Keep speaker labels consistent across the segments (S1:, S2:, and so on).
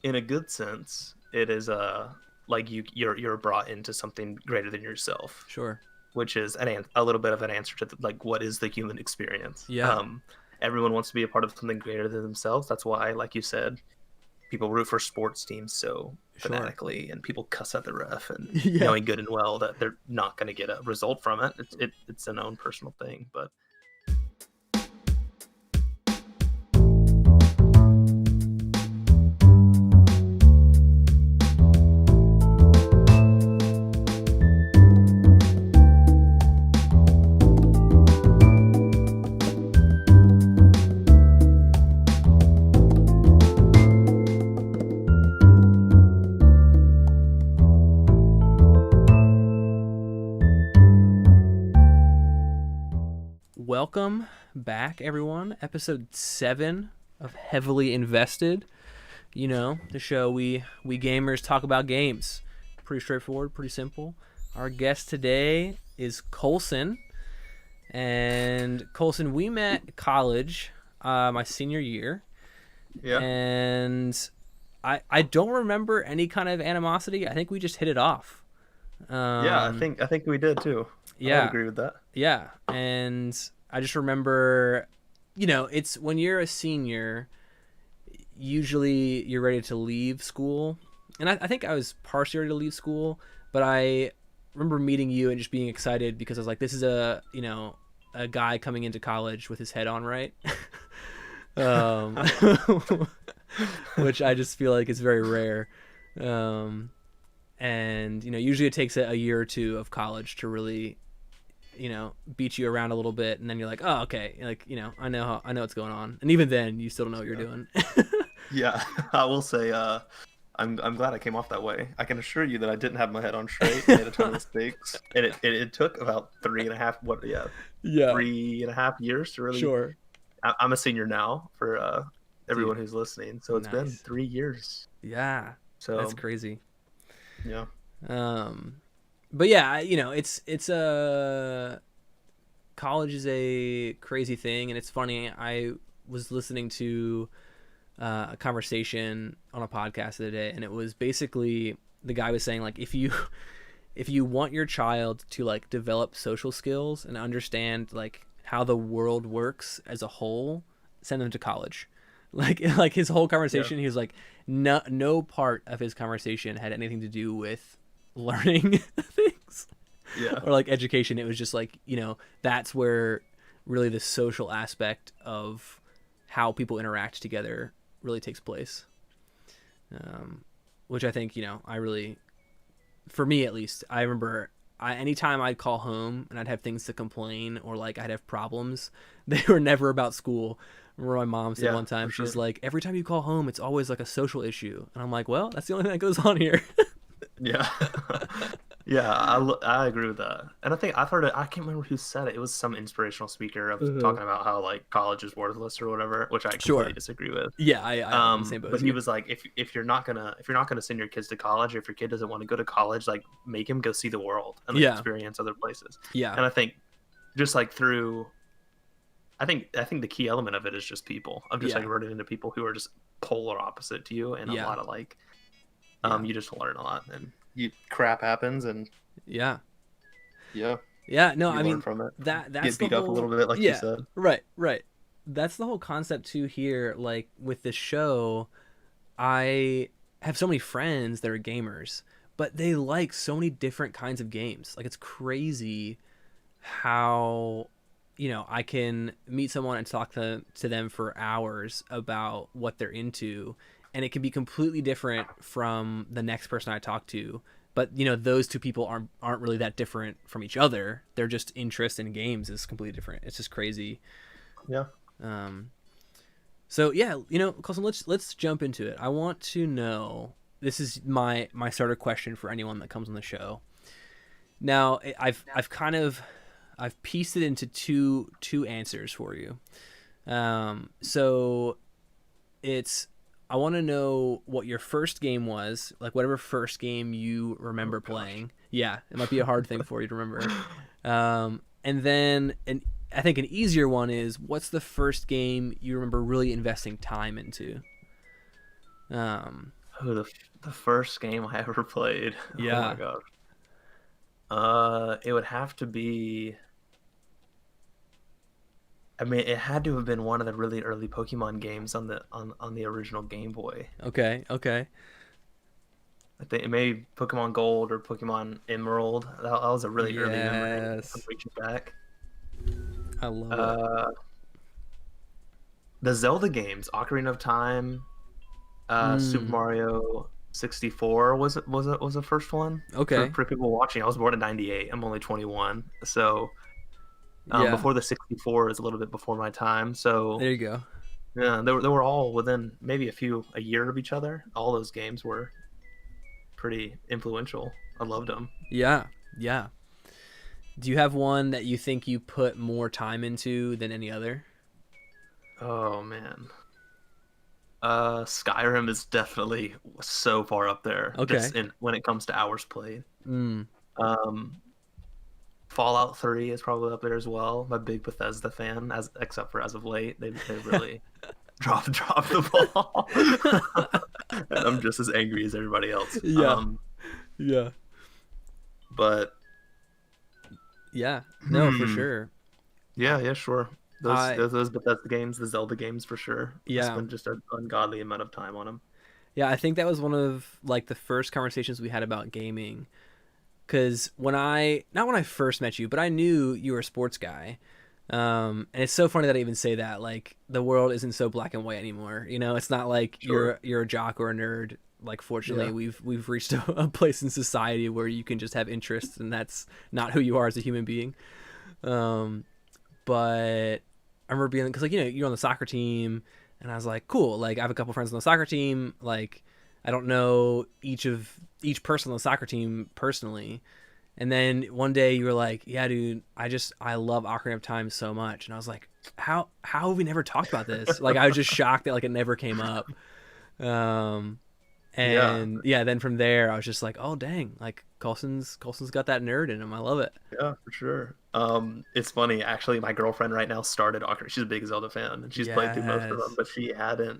S1: in a good sense, it is like you're brought into something greater than yourself,
S2: Sure.
S1: which is a little bit of an answer to like what is the human experience.
S2: Yeah.
S1: Everyone wants to be a part of something greater than themselves. That's why, like you said, people root for sports teams so
S2: Sure.
S1: fanatically, and people cuss at the ref, and
S2: Yeah.
S1: knowing good and well that they're not going to get a result from it. It's an own personal thing, but
S2: Welcome back, everyone. Episode 7 of Heavily Invested. You know, the show we gamers talk about games. Pretty straightforward, pretty simple. Our guest today is Coleson. And Coleson, we met at college my senior year.
S1: yeah,
S2: And I don't remember any kind of animosity. I think we just hit it off.
S1: yeah. I think we did too. I would
S2: Yeah.
S1: agree with that.
S2: Yeah, and I just remember, it's when you're a senior, usually you're ready to leave school. And I think I was partially ready to leave school, but I remember meeting you and just being excited because I was like, this is a guy coming into college with his head on right. um, which I just feel like is very rare. And, usually it takes a year or two of college to really beat you around a little bit, and then you're like, oh, okay, like, I know what's going on, and even then you still don't know what you're doing.
S1: Yeah, I will say, I'm glad I came off that way. I can assure you that I didn't have my head on straight. Made a ton of mistakes, and it took about 3.5
S2: Yeah,
S1: 3.5 years to really.
S2: sure.
S1: I'm a senior now for everyone who's listening, so it's been
S2: Nice.
S1: 3 years.
S2: Yeah,
S1: So
S2: that's crazy.
S1: yeah,
S2: But yeah, it's a college is a crazy thing, and it's funny. I was listening to a conversation on a podcast the other day, and it was basically the guy was saying, like, if you want your child to like develop social skills and understand like how the world works as a whole, send them to college. Like his whole conversation,
S1: yeah,
S2: he was like, no part of his conversation had anything to do with learning things
S1: yeah,
S2: or like education. It was just like, that's where really the social aspect of how people interact together really takes place. Which I think, I really, for me at least, I remember anytime I'd call home and I'd have things to complain or like I'd have problems, they were never about school. I remember my mom said
S1: yeah,
S2: one time,
S1: for
S2: she's
S1: sure.
S2: like, every time you call home, it's always like a social issue. And I'm like, well, that's the only thing that goes on here.
S1: Yeah, yeah, I agree with that, and I think I've heard it. I can't remember who said it. It was some inspirational speaker of
S2: Mhm.
S1: talking about how like college is worthless or whatever, which I completely
S2: Sure.
S1: disagree with.
S2: Yeah, I'm in the same boat
S1: But
S2: as
S1: he
S2: you.
S1: was like, if you're not gonna send your kids to college, if your kid doesn't want to go to college, like make him go see the world and like
S2: Yeah.
S1: experience other places.
S2: Yeah.
S1: And I think just like through, I think the key element of it is just people. I'm just
S2: Yeah.
S1: like running into people who are just polar opposite to you, and a
S2: Yeah.
S1: lot of like,
S2: Yeah.
S1: you just learn a lot, and crap happens, and
S2: Yeah.
S1: yeah,
S2: Yeah. No,
S1: you
S2: I
S1: learn
S2: mean,
S1: from it.
S2: that's
S1: Get
S2: the
S1: beat up a little
S2: whole.
S1: bit, like you
S2: Yeah.
S1: said.
S2: Right. Right. That's the whole concept too here. Like with this show, I have so many friends that are gamers, but they like so many different kinds of games. Like it's crazy how I can meet someone and talk to them for hours about what they're into, and it can be completely different from the next person I talk to. But those two people aren't really that different from each other. Their just interest in games is completely different. It's just crazy.
S1: Yeah.
S2: Um, so yeah, Colson, let's jump into it. I want to know. This is my starter question for anyone that comes on the show. Now, I've pieced it into two answers for you. So it's I want to know what your first game was, like whatever first game you remember
S1: Oh gosh.
S2: playing. Yeah, it might be a hard thing for you to remember. And then I think an easier one is what's the first game you remember really investing time into?
S1: Oh, the first game I ever played. Oh my
S2: Yeah.
S1: gosh. It would have to be. I mean, it had to have been one of the really early Pokemon games on the original Game Boy.
S2: Okay. Okay.
S1: I think it may be Pokemon Gold or Pokemon Emerald. That was a really early memory. I'm
S2: Yes.
S1: reaching back.
S2: I love it.
S1: Uh, the Zelda games, Ocarina of Time, Super
S2: Mm.
S1: Mario 64 was the first one
S2: Okay.
S1: for people watching. I was born in '98. I'm only 21, so
S2: Yeah.
S1: before the 64 is a little bit before my time. So
S2: There you go.
S1: yeah, they were all within maybe a year of each other. All those games were pretty influential. I loved them.
S2: Yeah. Yeah. Do you have one that you think you put more time into than any other?
S1: Oh man. Skyrim is definitely so far up there just
S2: Okay.
S1: in when it comes to hours played.
S2: Mm.
S1: Um, Fallout 3 is probably up there as well. I'm a big Bethesda fan, as except for as of late, they really dropped the ball, and I'm just as angry as everybody else.
S2: Yeah. Yeah.
S1: But
S2: Yeah. No, for
S1: hmm,
S2: sure.
S1: yeah, yeah, sure. Those
S2: I
S1: those, those Bethesda games, the Zelda games for sure. I
S2: yeah.
S1: spent just an ungodly amount of time on them.
S2: Yeah, I think that was one of like the first conversations we had about gaming. Because when I, not when I first met you, but I knew you were a sports guy. And it's so funny that I even say that. Like the world isn't so black and white anymore. You know, it's not like
S1: Sure.
S2: you're a jock or a nerd. Like fortunately,
S1: Yeah.
S2: we've reached a place in society where you can just have interests, and that's not who you are as a human being. Um, but I remember being because like you're on the soccer team, and I was like, cool. Like I have a couple friends on the soccer team. Like I don't know each person on the soccer team personally. And then one day you were like, yeah, dude, I love Ocarina of Time so much, and I was like, how have we never talked about this? Like I was just shocked that like it never came up. Um,
S1: Yeah.
S2: and yeah, then from there I was just like, oh dang, like Colson's got that nerd in him. I love it.
S1: Yeah, for sure. It's funny actually. My girlfriend right now started Ocarina. She's a big Zelda fan, and she's played through most of them,
S2: Yes.
S1: but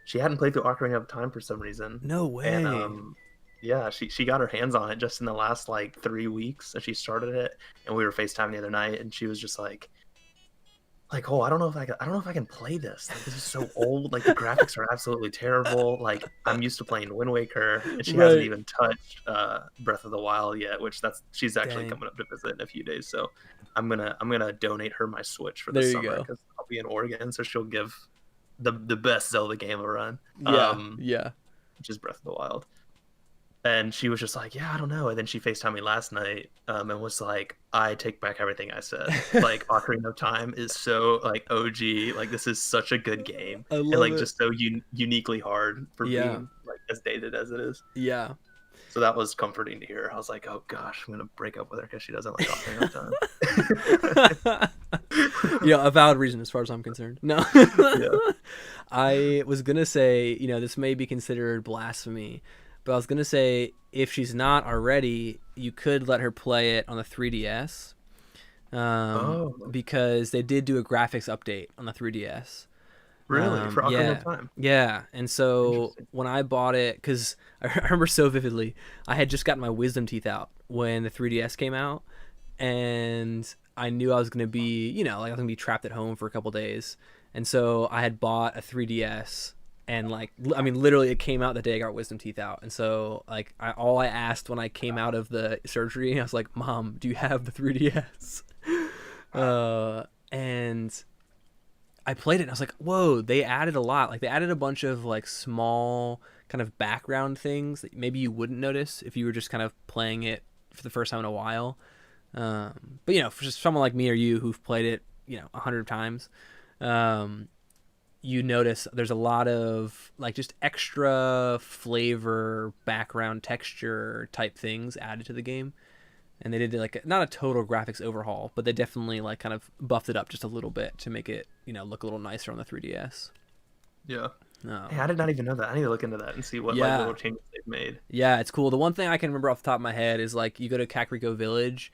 S1: she hadn't played through Ocarina of Time for some reason.
S2: No
S1: And
S2: way.
S1: yeah, she got her hands on it just in the last like 3 weeks, and she started it. And we were FaceTime the other night, and she was just like, oh, I don't know if I can play this. Like, this is so old. Like, the graphics are absolutely terrible. Like, I'm used to playing Wind Waker, and she hasn't
S2: Right.
S1: even touched Breath of the Wild yet. Which she's actually
S2: Dang.
S1: coming up to visit in a few days. So I'm gonna donate her my Switch for the
S2: There you
S1: summer
S2: go.
S1: because I'll be in Oregon, so she'll give the best Zelda game a run.
S2: Yeah. Yeah.
S1: Which is Breath of the Wild. And she was just like, yeah, I don't know. And then she FaceTimed me last night, and was like, I take back everything I said. Like, Ocarina of Time is so, like, OG. Like, this is such a good game.
S2: I
S1: And,
S2: love
S1: like,
S2: it.
S1: just so uniquely hard for
S2: Yeah.
S1: being, like, as dated as it is.
S2: Yeah.
S1: So that was comforting to hear. I was like, oh, gosh, I'm going to break up with her because she doesn't like Ocarina of Time.
S2: Yeah, a valid reason as far as I'm concerned. No.
S1: Yeah.
S2: I was gonna say, this may be considered blasphemy, but I was gonna say if she's not already, you could let her play it on the 3DS,
S1: Oh,
S2: because they did do a graphics update on the 3DS.
S1: really? For Ocarina of
S2: Yeah,
S1: Time?
S2: yeah. And so
S1: Interesting.
S2: when I bought it, because I remember so vividly, I had just gotten my wisdom teeth out when the 3DS came out, and I knew I was gonna be, like I was gonna be trapped at home for a couple days, and so I had bought a 3DS, and like, I mean, literally, it came out the day I got wisdom teeth out, and so like, all I asked when I came out of the surgery, I was like, "Mom, do you have the 3DS?" And I played it and I was like, whoa, they added a lot. Like they added a bunch of like small kind of background things that maybe you wouldn't notice if you were just kind of playing it for the first time in a while. But for just someone like me or you who've played it, 100 times, um, you notice there's a lot of like just extra flavor, background, texture type things added to the game, and they did like not a total graphics overhaul, but they definitely like kind of buffed it up just a little bit to make it look a little nicer on the 3DS.
S1: Yeah. Hey, I
S2: Um,
S1: did not even know that. I need to look into that and see what, like,
S2: yeah,
S1: little changes they've made.
S2: yeah, it's cool. The one thing I can remember off the top of my head is like you go to Kakariko Village,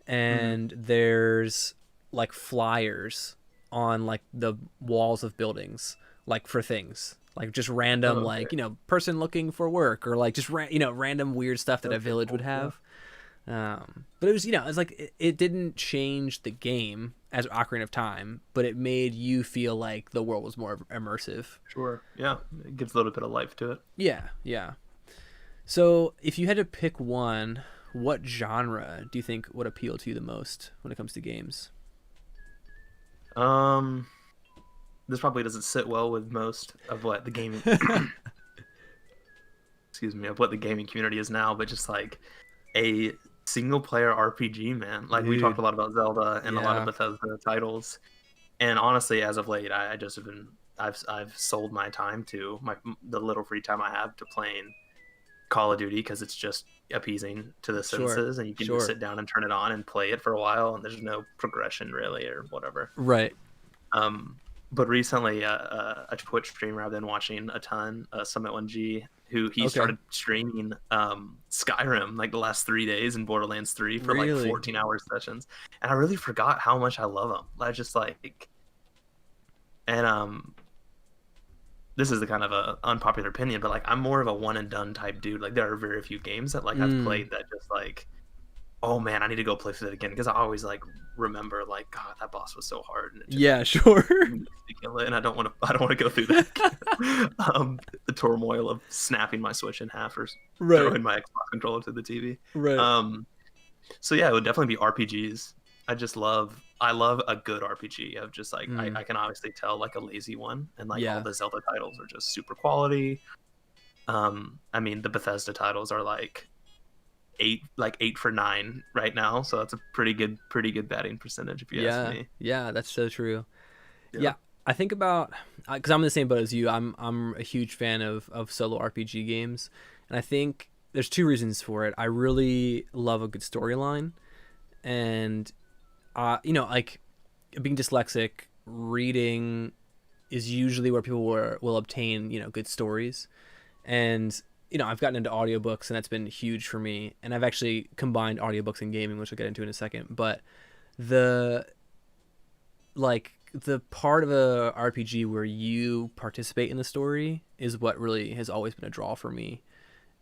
S1: Hmm.
S2: and there's like flyers on like the walls of buildings, like for things. like just random
S1: Oh, okay.
S2: like person looking for work, or like just random weird stuff that a
S1: Okay,
S2: village would
S1: cool. Yeah.
S2: have. But it was it's like it didn't change the game as Ocarina of Time, but it made you feel like the world was more immersive.
S1: Sure. Yeah. It gives a little bit of life to it.
S2: Yeah, yeah. So if you had to pick one, what genre do you think would appeal to you the most when it comes to games?
S1: Um, this probably doesn't sit well with most of what the gaming, excuse me, of what the gaming community is now, but just like a single player RPG, man. Like we talked
S2: Dude,
S1: a lot about Zelda and a lot of
S2: yeah,
S1: Bethesda titles, and honestly, as of late, I just have been I've sold my time to the little free time I have to playing Call of Duty because it's just appeasing to the
S2: sure,
S1: senses, and you can just
S2: sure,
S1: sit down and turn it on and play it for a while, and there's no progression really or whatever.
S2: right.
S1: Um, but recently, a Twitch streamer I've been watching a ton, Summit1G, who he
S2: Okay,
S1: started streaming Skyrim like the last 3 days and Borderlands 3 for like
S2: really?
S1: 14-hour sessions, and I really forgot how much I love him. I just like, and this is the kind of a unpopular opinion, but like I'm more of a one and done type dude. Like there are very few games that like I've
S2: Mm,
S1: played that just like, oh man, I need to go play through that again because I always like remember like God, that boss was so hard and it just
S2: yeah, sure.
S1: needs to kill it, and I don't want to go through that again. The turmoil of snapping my Switch in half or
S2: Right,
S1: throwing my Xbox controller to the TV.
S2: right.
S1: Um, so yeah, it would definitely be RPGs. I love a good RPG of just like
S2: Mm,
S1: I can obviously tell like a lazy one, and like all
S2: yeah,
S1: the Zelda titles are just super quality. I mean the Bethesda titles are like 8 for 9 right now, so that's a pretty good batting percentage if you ask
S2: yeah,
S1: me.
S2: yeah. That's so true.
S1: Yeah,
S2: Yeah, I think about because I'm in the same boat as you. I'm a huge fan of solo RPG games, and I think there's two reasons for it. I really love a good storyline, and like being dyslexic, reading is usually where people will obtain good stories, and I've gotten into audiobooks, and that's been huge for me. And I've actually combined audiobooks and gaming, which I'll get into in a second. But the the part of a RPG where you participate in the story is what really has always been a draw for me.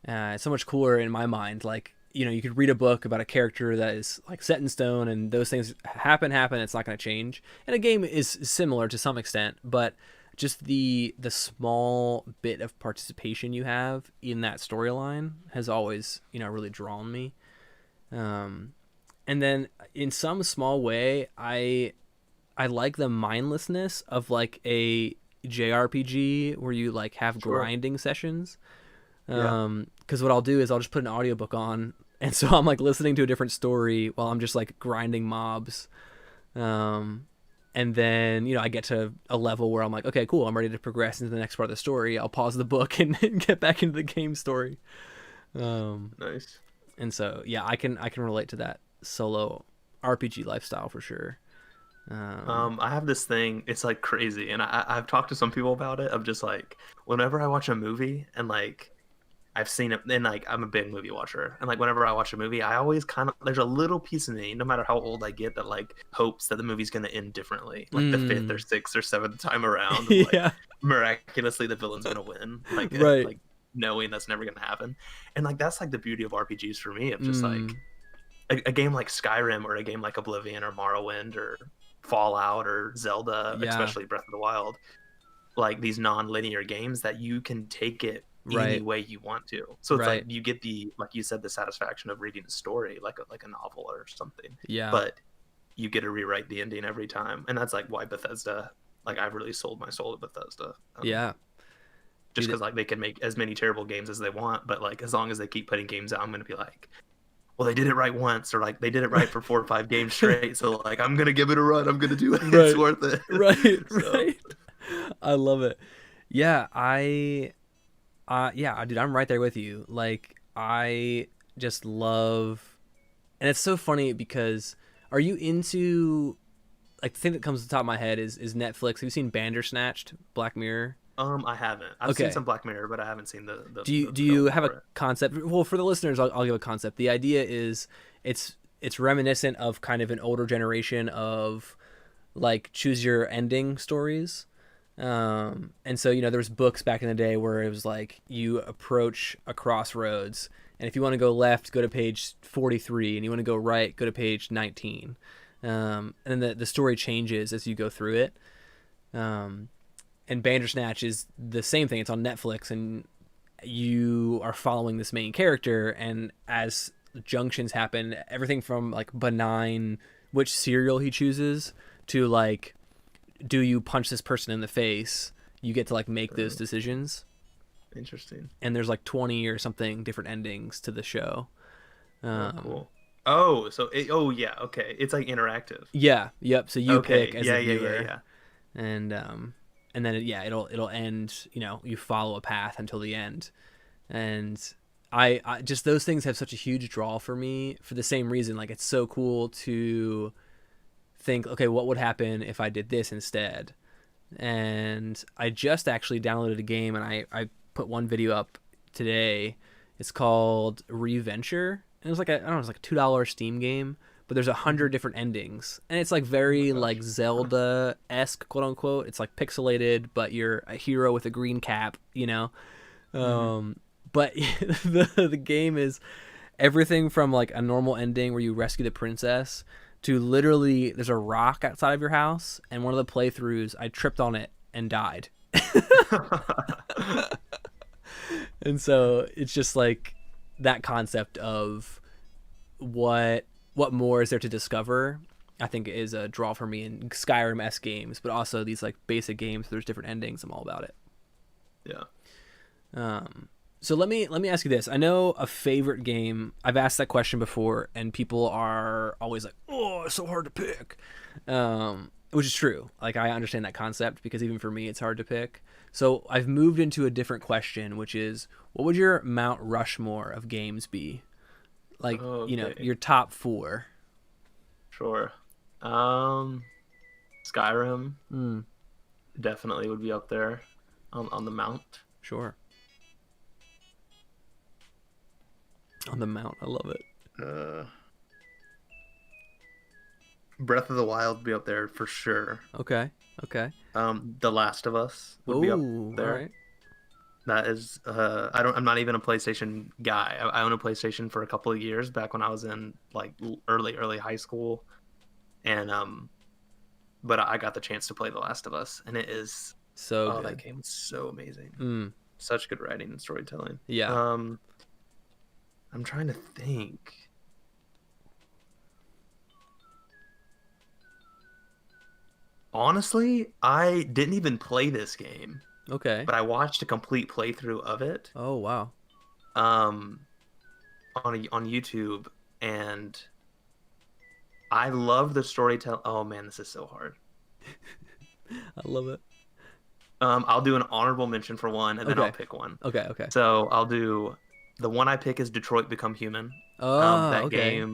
S2: It's so much cooler in my mind. Like you could read a book about a character that is like set in stone, and those things happen. It's not going to change. And a game is similar to some extent, but just the small bit of participation you have in that storyline has always really drawn me. Um, and then in some small way, I like the mindlessness of like a JRPG where you like have
S1: sure.
S2: grinding sessions.
S1: Yeah.
S2: Because what I'll do is I'll just put an audiobook on, and so I'm like listening to a different story while I'm just like grinding mobs. Um, and then I get to a level where I'm like, okay, cool, I'm ready to progress into the next part of the story. I'll pause the book and get back into the game story. Um,
S1: Nice.
S2: and so yeah, I can relate to that solo RPG lifestyle for sure. Um,
S1: I have this thing, it's like crazy, and I've talked to some people about it of just like whenever I watch a movie and like I've seen it, and like I'm a big movie watcher, and like whenever I watch a movie, I always kind of there's a little piece of me, no matter how old I get, that like hopes that the movie's gonna end differently, like the fifth or
S2: mm,
S1: sixth or seventh time around, of like
S2: yeah,
S1: miraculously the villain's gonna win,
S2: right.
S1: like knowing that's never gonna happen, and like that's like the beauty of RPGs for me, of just like
S2: Mm,
S1: a game like Skyrim or a game like Oblivion or Morrowind or Fallout or Zelda,
S2: yeah,
S1: especially Breath of the Wild, like these non-linear games that you can take it any
S2: right,
S1: way you want to. So it's like
S2: right.
S1: you get the like you said the satisfaction of reading a story like a novel or something,
S2: Yeah,
S1: but you get to rewrite the ending every time, and that's like why Bethesda like I've really sold my soul to Bethesda.
S2: yeah,
S1: Just
S2: dude.
S1: because like they can make as many terrible games as they want, but like as long as they keep putting games out, I'm gonna be like, well, they did it right once, or like they did it right for 4 or 5 games straight. So like I'm gonna give it a run. I'm gonna do it. It's
S2: Right,
S1: worth it.
S2: right,
S1: So
S2: right. I love it. Yeah, yeah, dude, I'm right there with you. Like, I just love, and it's so funny because are you into like the thing that comes to the top of my head is Netflix. Have you seen Bandersnatched, Black Mirror?
S1: I haven't. I've seen
S2: Okay.
S1: some Black Mirror, but I haven't seen
S2: Do
S1: the
S2: you
S1: film
S2: have a
S1: for it.
S2: concept? Well, for the listeners, I'll give a concept. The idea is it's reminiscent of kind of an older generation of like choose your ending stories. And so, there was books back in the day where it was like you approach a crossroads, and if you want to go left, go to page 43, and you want to go right, go to page 19. And then the story changes as you go through it. Um, and Bandersnatch is the same thing. It's on Netflix, and you are following this main character, and as junctions happen, everything from like benign, which cereal he chooses, to like, do you punch this person in the face? You get to like make those decisions.
S1: Interesting.
S2: And there's like 20 or something different endings to the show.
S1: Oh,
S2: Um,
S1: cool. Oh, so oh yeah, okay. It's like interactive.
S2: yeah, yep. So you pick
S1: Okay.
S2: as
S1: Yeah,
S2: the
S1: yeah, yeah,
S2: viewer,
S1: yeah.
S2: and then yeah, it'll end. You follow a path until the end, and I just, those things have such a huge draw for me for the same reason. Like, it's so cool to think, okay, what would happen if I did this instead? And I just actually downloaded a game, and I put one video up today. It's called Reventure, and it was like I don't know, it's like a $2 Steam game, but there's 100
S1: Mhm.
S2: different endings, and it's like
S1: Oh my
S2: very
S1: gosh.
S2: like Zelda-esque, quote unquote. It's like pixelated, but you're a hero with a green cap.
S1: Hmm.
S2: But the game is everything from like a normal ending where you rescue the princess to literally there's a rock outside of your house, and one of the playthroughs I tripped on it and died. And so it's just like that concept of what more is there to discover, I think, is a draw for me in Skyrim-esque games, but also these like basic games. There's different endings. I'm all about it.
S1: Yeah.
S2: So let me ask you this. I know a favorite game. I've asked that question before, and people are always like, "Oh, it's so hard to pick," which is true. Like, I understand that concept because even for me, it's hard to pick. So I've moved into a different question, which is, what would your Mount Rushmore of games be? Like,
S1: Okay.
S2: your top four.
S1: Sure. Um, Skyrim
S2: Mm,
S1: definitely would be up there on the mount.
S2: sure. On the Mount, I love it.
S1: Uh, Breath of the Wild would be up there for sure.
S2: Okay. Okay.
S1: The Last of Us would be up
S2: Oh, all
S1: there.
S2: right.
S1: That is, I'm not even a PlayStation guy. I owned a PlayStation for a couple of years back when I was in like early high school, and but I got the chance to play The Last of Us, and it is,
S2: So
S1: oh, that
S2: good.
S1: game is so amazing.
S2: Mm,
S1: Such good writing and storytelling.
S2: yeah.
S1: I'm trying to think. Honestly, I didn't even play this game,
S2: Okay.
S1: but I watched a complete playthrough of it
S2: Oh, wow.
S1: um on YouTube, and I love the storytelling. Oh man, this is so hard.
S2: I love it.
S1: I'll do an honorable mention for one, and then I'll
S2: Okay.
S1: pick one.
S2: Okay. Okay.
S1: So I'll do the one I pick is Detroit Become Human.
S2: Oh,
S1: That
S2: okay.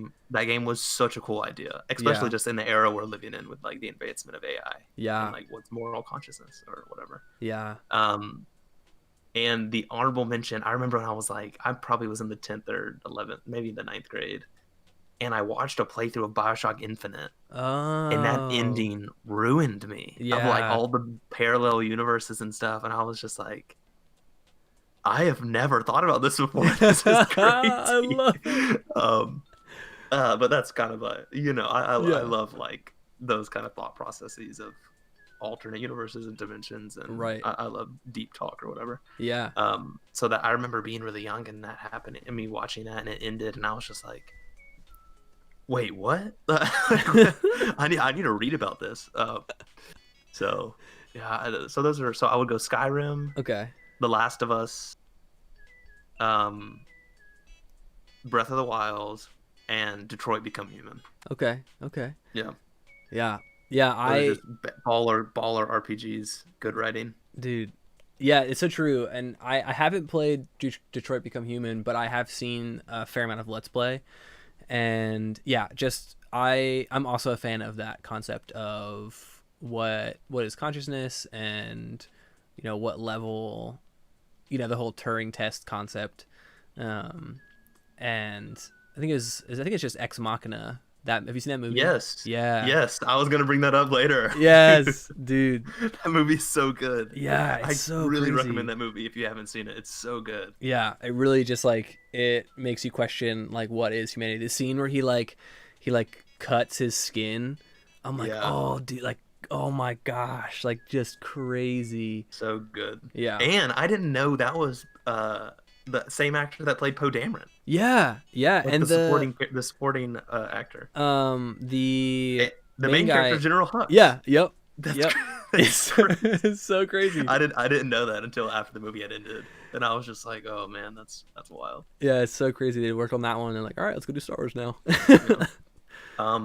S1: game was such a cool idea, especially
S2: Yeah.
S1: just in the era we're living in with like the advancement of AI and
S2: Yeah.
S1: like what's moral consciousness or whatever.
S2: Yeah.
S1: Um, and the honorable mention, I remember when I was like, I probably was in the 10th or 11th, maybe the ninth grade, and I watched a playthrough of Bioshock Infinite, and that
S2: Oh.
S1: ending ruined me of like
S2: Yeah.
S1: all the parallel universes and stuff, and I was just like, I have never thought about this before. This is
S2: I
S1: crazy.
S2: love it.
S1: um but that's kind of a, I
S2: Yeah.
S1: love like those kind of thought processes of alternate universes and dimensions, and
S2: Right.
S1: I love deep talk or whatever.
S2: Yeah.
S1: So that I remember being really young and that happening and me watching that and it ended, and I was just like, wait, what? I need to read about this. So yeah, so those are, so I would go Skyrim,
S2: Okay.
S1: The Last of Us, um, Breath of the Wild, and Detroit Become Human.
S2: Okay. Okay.
S1: Yeah,
S2: Yeah. Yeah.
S1: those are just baller RPGs. Good writing.
S2: Dude. Yeah, it's so true. And I haven't played Detroit Become Human, but I have seen a fair amount of Let's Play. And yeah, just I'm also a fan of that concept of what is consciousness, and what level, the whole Turing test concept. um and I think it's just Ex Machina That have you seen that movie?
S1: Yes.
S2: Yeah.
S1: Yes. I was gonna bring that up later. Dude,
S2: Yes, dude.
S1: that movie's so good.
S2: Yeah, it's
S1: I
S2: so
S1: really recommend
S2: crazy.
S1: that movie if you haven't seen it. It's so good.
S2: Yeah, it really just like it makes you question like what is humanity. The scene where he cuts his skin. I'm like,
S1: Yeah.
S2: oh dude, like oh my gosh, like just crazy.
S1: So good.
S2: Yeah.
S1: And I didn't know that was the same actor that played Poe Dameron.
S2: Yeah, yeah,
S1: Like
S2: and
S1: the supporting actor.
S2: the
S1: The
S2: main
S1: main character
S2: guy.
S1: is General Hux.
S2: Yeah, yep,
S1: That's
S2: yep.
S1: that's
S2: It's
S1: crazy.
S2: it's so crazy.
S1: I didn't know that until after the movie had ended. And I was just like, oh man, that's wild.
S2: Yeah, it's so crazy. They worked on that one and like, all right, let's go do Star Wars now.
S1: Yeah.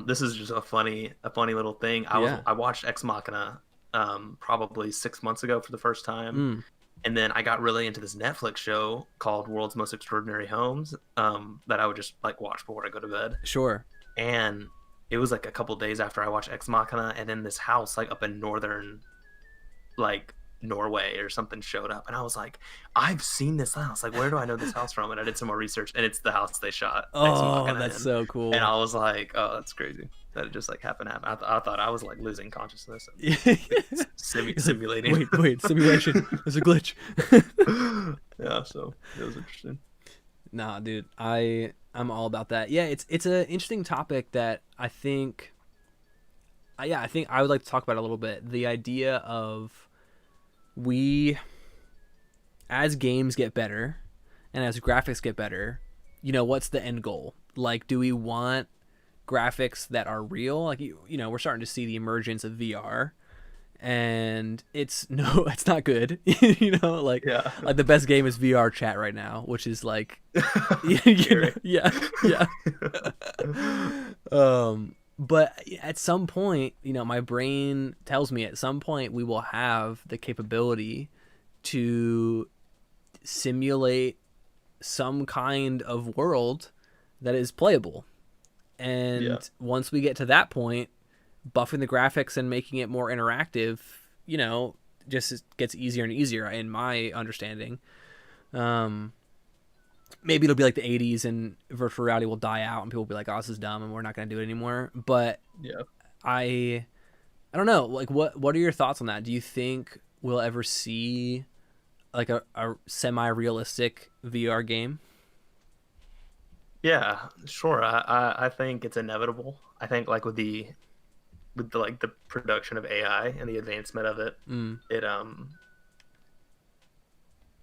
S1: This is just a funny little thing.
S2: Yeah.
S1: I watched Ex Machina probably 6 months ago for the first time.
S2: Mm,
S1: And then I got really into this Netflix show called World's Most Extraordinary Homes, that I would just like watch before I go to bed.
S2: sure.
S1: And it was like a couple days after I watched Ex Machina, and then this house like up in northern, like Norway or something showed up, and I was like, I've seen this house. Like, where do I know this house from? And I did some more research, and it's the house they shot Ex
S2: Oh,
S1: Machina
S2: that's
S1: in.
S2: so cool.
S1: And I was like, oh, that's crazy that it just like happened. I thought I was like losing consciousness and simulating.
S2: Wait, simulation. There's a glitch.
S1: Yeah, so it was interesting.
S2: Nah, dude, I'm all about that. Yeah, it's an interesting topic that I think, yeah, I think I would like to talk about a little bit. The idea of we, as games get better, and as graphics get better, what's the end goal? Like, do we want graphics that are real? Like, we're starting to see the emergence of VR. And it's not good. Like
S1: Yeah.
S2: like the best game is VR chat right now, which is like,
S1: Scary.
S2: yeah, yeah. But at some point, my brain tells me at some point we will have the capability to simulate some kind of world that is playable. And
S1: Yeah.
S2: once we get to that point, buffing the graphics and making it more interactive, just gets easier and easier in my understanding. Maybe it'll be like the 80s and virtual reality will die out and people will be like, oh, this is dumb and we're not going to do it anymore. But
S1: Yeah.
S2: I don't know. Like, what are your thoughts on that? Do you think we'll ever see like a semi-realistic VR game?
S1: Yeah, sure. I think it's inevitable. I think like with the like the production of AI and the advancement of it,
S2: Mm,
S1: it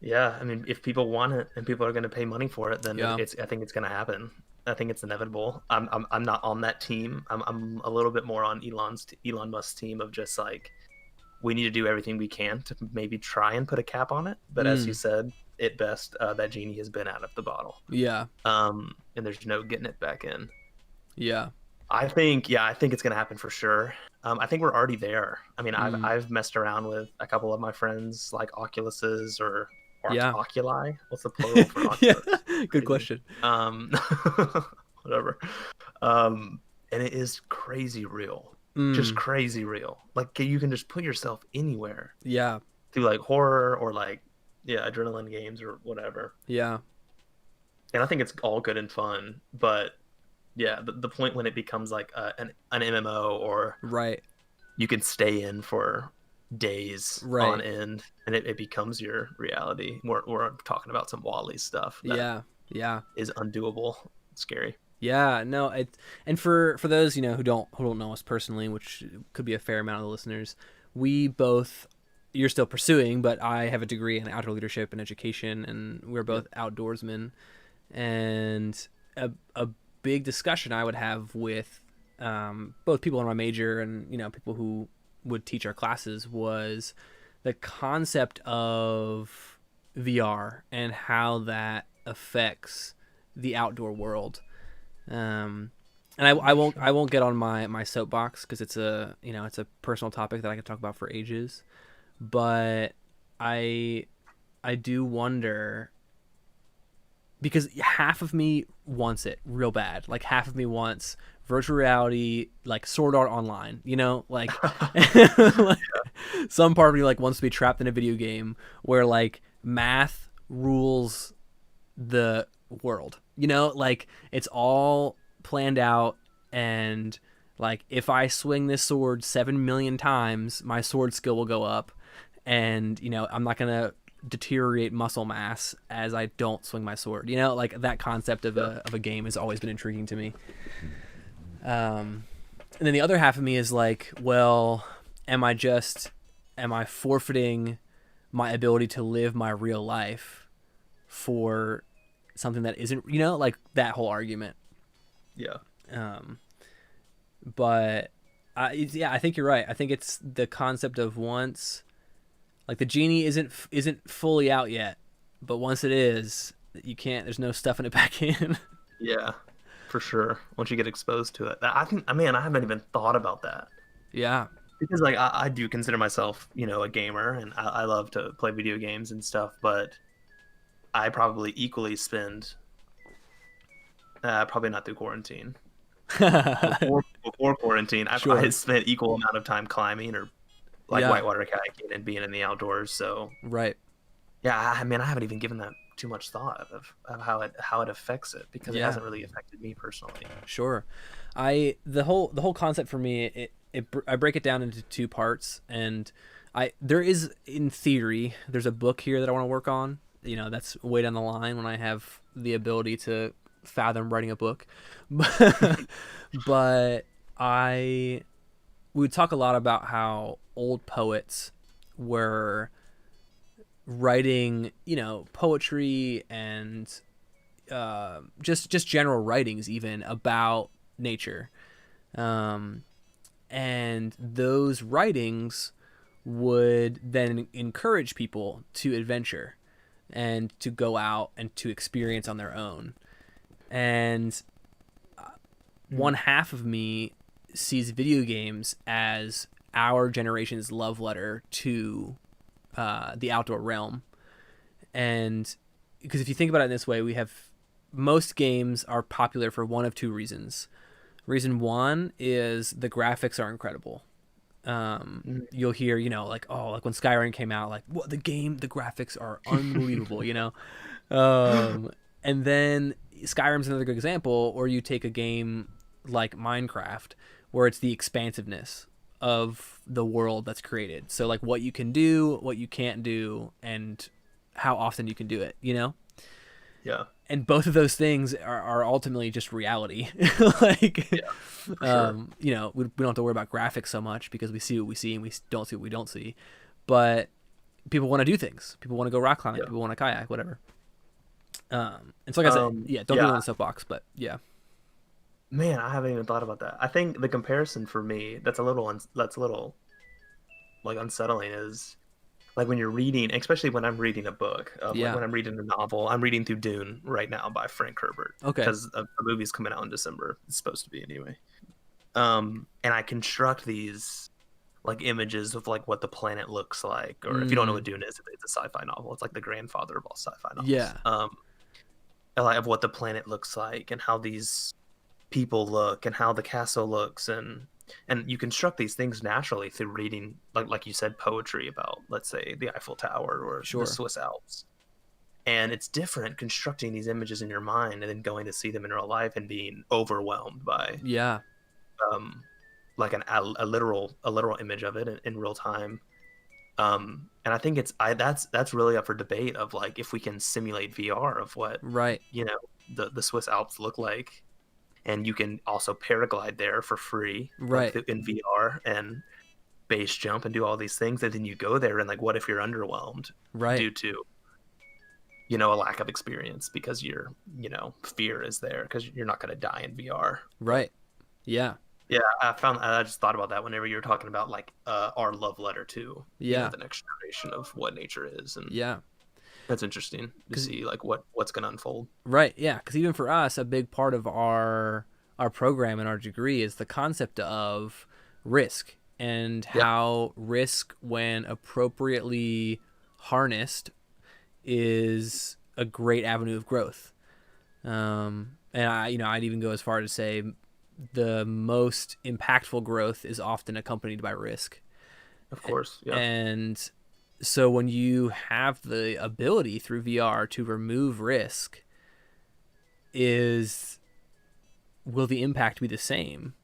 S1: yeah, I mean if people want it and people are going to pay money for it, then
S2: yeah.
S1: I think it's going to happen. I think it's inevitable. I'm not on that team. I'm a little bit more on Elon Musk's team of just like we need to do everything we can to maybe try and put a cap on it. But as you
S2: Mm,
S1: said, at best, that genie has been out of the bottle.
S2: yeah.
S1: And there's no getting it back in.
S2: Yeah.
S1: I think it's gonna happen for sure. I think we're already there. I mean,
S2: Mm,
S1: I've messed around with a couple of my friends like Oculuses or
S2: yeah.
S1: Oculi. What's the plural for
S2: Yeah.
S1: Oculus?
S2: Good
S1: Crazy.
S2: question.
S1: Um, whatever. And it is crazy real, just
S2: Mm,
S1: crazy real. Like you can just put yourself anywhere
S2: yeah.
S1: through like horror or like adrenaline games or whatever.
S2: Yeah.
S1: And I think it's all good and fun, but yeah, the point when it becomes like an MMO or
S2: Right.
S1: you can stay in for days on
S2: Right.
S1: end and it becomes your reality. We're talking about some Wally stuff that
S2: Yeah. Yeah.
S1: is undoable. Scary.
S2: Yeah. No, and for those, who don't know us personally, which could be a fair amount of the listeners, we both you're still pursuing, but I have a degree in outdoor leadership and education and we're both outdoorsmen. And a big discussion I would have with both people in my major and people who would teach our classes was the concept of VR and how that affects the outdoor world. And I won't get on my soapbox because it's it's a personal topic that I can talk about for ages, but I do wonder because half of me wants it real bad. Like half of me wants virtual reality, like Sword Art Online, like, like some part of me like wants to be trapped in a video game where like math rules the world, like it's all planned out and like if I swing this sword 7 million times, my sword skill will go up, and I'm not gonna deteriorate muscle mass as I don't swing my sword. Like that concept of
S1: Yeah.
S2: a game has always been intriguing to me. And then the other half of me is like, well, am I forfeiting my ability to live my real life for something that isn't, like that whole argument.
S1: Yeah.
S2: Um, but I think you're right. I think it's the concept of once, like the genie isn't fully out yet, but once it is, you can't. There's no stuffing it back in.
S1: Yeah. For sure. Once you get exposed to it, I think. I mean, I haven't even thought about that
S2: Yeah.
S1: because, like, I do consider myself, a gamer, and I love to play video games and stuff. But I probably equally spend, probably not through quarantine. Before quarantine, I
S2: Sure.
S1: spent equal amount of time climbing or like
S2: Yeah.
S1: whitewater kayaking and being in the outdoors. So
S2: Right.
S1: yeah, I mean, I haven't even given that too much thought of how it affects it because it
S2: Yeah.
S1: hasn't really affected me personally.
S2: Sure. The whole concept for me, I break it down into two parts, and there is, in theory, there's a book here that I want to work on. That's way down the line when I have the ability to fathom writing a book. But I we would talk a lot about how old poets were writing, poetry and just general writings even about nature, um, and those writings would then encourage people to adventure and to go out and to experience on their own. And
S1: Mm.
S2: one half of me sees video games as our generation's love letter to the outdoor realm. And because if you think about it in this way, we have most games are popular for one of two reasons. Reason one is the graphics are incredible.
S1: Mm.
S2: You'll hear, like, oh, like when Skyrim came out, like, what, the graphics are unbelievable, and then Skyrim's another good example, or you take a game like Minecraft, where it's the expansiveness of the world that's created. So like what you can do, what you can't do, and how often you can do it,
S1: Yeah,
S2: and both of those things are ultimately just reality. Like,
S1: yeah, for sure.
S2: we don't have to worry about graphics so much because we see what we see and we don't see what we don't see. But people want to do things. People want to go rock climbing.
S1: Yeah.
S2: People want to kayak, whatever. And so like I said, yeah, don't get
S1: Yeah,
S2: on the soapbox, but yeah,
S1: man, I haven't even thought about that. I think the comparison for me that's a little like unsettling is like when you're reading, especially when I'm reading a book, like
S2: yeah,
S1: when I'm reading a novel. I'm reading through Dune right now by Frank Herbert
S2: okay,
S1: because the movie's coming out in December. It's supposed to be anyway. And I construct these like images of like what the planet looks like, or if you don't know what
S2: mm,
S1: Dune is, it's a sci-fi novel. It's like the grandfather of all sci-fi novels.
S2: yeah,
S1: Like of what the planet looks like and how these people look and how the castle looks, and you construct these things naturally through reading, like you said, poetry about, let's say, the Eiffel Tower or the
S2: sure,
S1: Swiss Alps. And it's different constructing these images in your mind and then going to see them in real life and being overwhelmed by
S2: yeah,
S1: um, like a literal image of it in real time. And I think that's really up for debate of like if we can simulate VR of what
S2: right,
S1: you know the Swiss Alps look like, and you can also paraglide there for free, like
S2: right,
S1: in VR, and base jump and do all these things. And then you go there, and like, what if you're underwhelmed
S2: right,
S1: due to a lack of experience because fear is there because you're not going to die in VR. But
S2: right, yeah,
S1: yeah, I just thought about that whenever you were talking about like our love letter to
S2: yeah,
S1: the next generation of what nature is, and
S2: yeah.
S1: that's interesting to
S2: Because
S1: see like what's going to unfold.
S2: right, yeah, because even for us, a big part of our program and our degree is the concept of risk and
S1: Yeah,
S2: how risk, when appropriately harnessed, is a great avenue of growth. And I'd even go as far to say the most impactful growth is often accompanied by risk.
S1: of course. Yeah,
S2: And so when you have the ability through VR to remove risk, is will the impact be the same?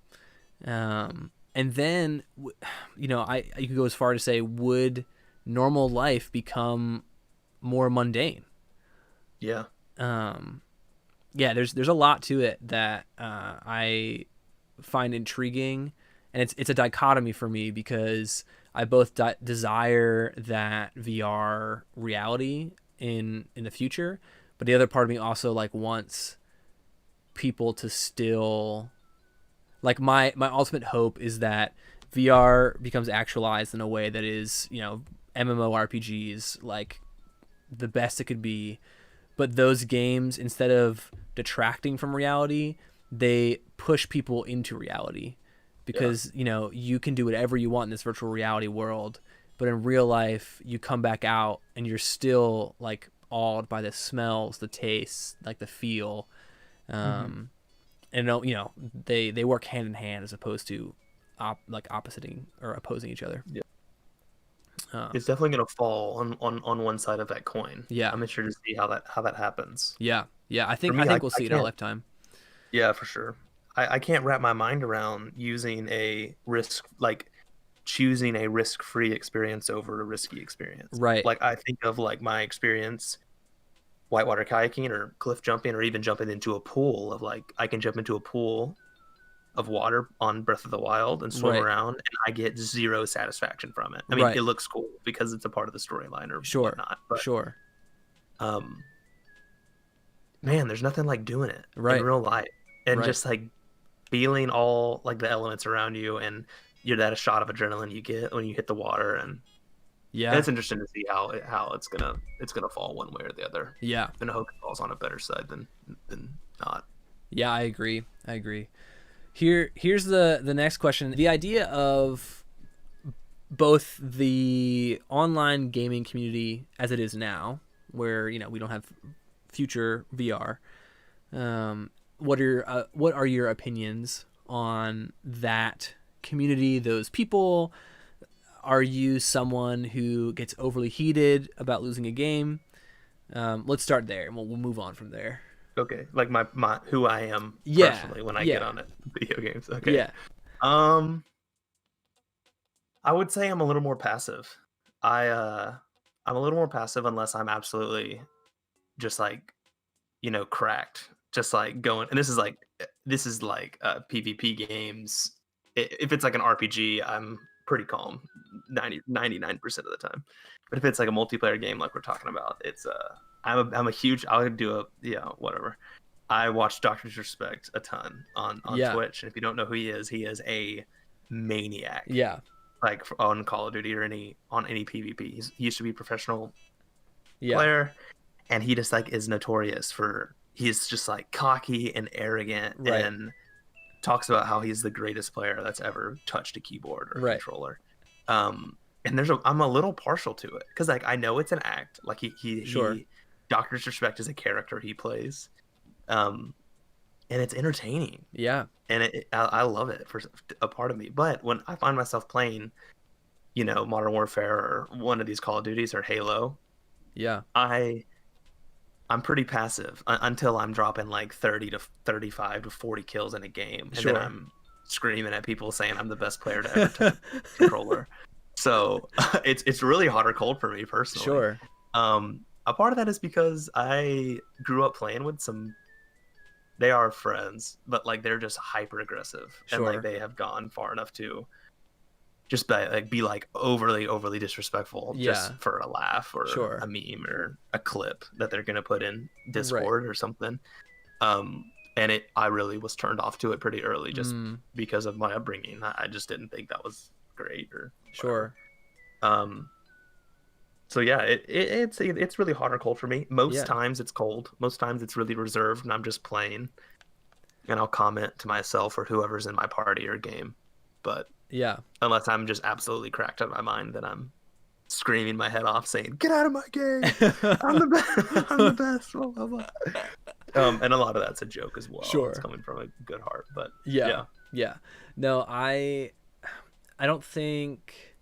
S2: And then, you could go as far to say, would normal life become more mundane?
S1: Yeah.
S2: Um, yeah, there's a lot to it that I find intriguing, and it's a dichotomy for me because I both desire that VR reality in the future, but the other part of me also like wants people to still like my ultimate hope is that VR becomes actualized in a way that is, MMORPGs like the best it could be, but those games, instead of detracting from reality, they push people into reality
S1: Yeah.
S2: because you can do whatever you want in this virtual reality world, but in real life you come back out and you're still like awed by the smells, the tastes, like the feel.
S1: Hmm.
S2: And they work hand in hand as opposed to like oppositing or opposing each other.
S1: Yeah.
S2: um,
S1: It's definitely gonna fall on one side of that coin.
S2: yeah,
S1: I'm interested to see how that happens.
S2: yeah, I
S1: For
S2: think
S1: me,
S2: we'll
S1: I
S2: see it in our
S1: can't.
S2: lifetime.
S1: Yeah, for sure. I can't wrap my mind around using a risk like choosing a risk-free experience over a risky experience.
S2: Right,
S1: Like I think of like my experience whitewater kayaking or cliff jumping or even jumping into a pool of like I can jump into a pool of water on Breath of the Wild and swim
S2: right,
S1: around and I get zero satisfaction from it. I mean,
S2: right.
S1: it looks cool because it's a part of the storyline or
S2: Sure,
S1: whatnot, but
S2: sure.
S1: um man, there's nothing like doing it in
S2: Right,
S1: real life and
S2: right.
S1: just like feeling all like the elements around you and you're that a shot of adrenaline you get when you hit the water and
S2: Yeah,
S1: it's interesting to see how it's gonna fall one way or the other.
S2: yeah,
S1: And I hope it falls on a better side than not.
S2: yeah. I agree. I agree. Here's the next question. The idea of both the online gaming community as it is now, where we don't have future VR. What are your opinions on that community? Those people. Are you someone who gets overly heated about losing a game? Let's start there, and we'll move on from there.
S1: Okay, like my who I am
S2: Yeah,
S1: personally when I get
S2: yeah,
S1: on it video games. Okay.
S2: yeah.
S1: Um, I would say I'm a little more passive. I I'm a little more passive unless I'm absolutely just like cracked, just like going. And this is like PvP games. If it's like an RPG, I'm pretty calm 99% of the time. But if it's like a multiplayer game like we're talking about, it's I'm a huge I would do a yeah, whatever. I watch Doctor Disrespect a ton on
S2: Yeah,
S1: Twitch, and if you don't know who he is a maniac.
S2: yeah,
S1: Like on Call of Duty or any PvP. He used to be a professional
S2: yeah.
S1: player, and he just like is notorious for he's just like cocky and arrogant
S2: Right,
S1: and talks about how he's the greatest player that's ever touched a keyboard or a
S2: right.
S1: controller. And I'm a little partial to it because like I know it's an act. Like
S2: Sure.
S1: he Doctor Disrespect is a character he plays, um, and it's entertaining
S2: Yeah,
S1: and I love it for a part of me. But when I find myself playing, Modern Warfare or one of these Call of Duties or Halo,
S2: yeah.
S1: I I'm pretty passive until I'm dropping like 30 to 35 to 40 kills in a game, and then
S2: Sure.
S1: I'm screaming at people saying I'm the best player to ever touch a controller. So it's really hot or cold for me personally.
S2: Sure.
S1: A part of that is because I grew up playing with some. They are friends, but like they're just hyper aggressive, and like
S2: Sure.
S1: they have gone far enough to just be like overly disrespectful
S2: Yeah.
S1: just for a laugh or
S2: Sure.
S1: a meme or a clip that they're gonna put in
S2: Right.
S1: Discord or something. And I really was turned off to it pretty early just
S2: Mm,
S1: because of my upbringing. I just didn't think that was great or whatever.
S2: sure.
S1: Um, so yeah, it's really hot or cold for me. Most
S2: Yeah.
S1: times it's cold. Most times it's really reserved, and I'm just playing, and I'll comment to myself or whoever's in my party or game. But
S2: Yeah.
S1: unless I'm just absolutely cracked out of my mind, then I'm screaming my head off, saying, "Get out of my game! I'm the best! I'm the best!" Blah, blah, blah. And a lot of that's a joke as well. It's
S2: Sure.
S1: coming from a good heart, but
S2: Yeah.
S1: yeah,
S2: Yeah. No, I don't think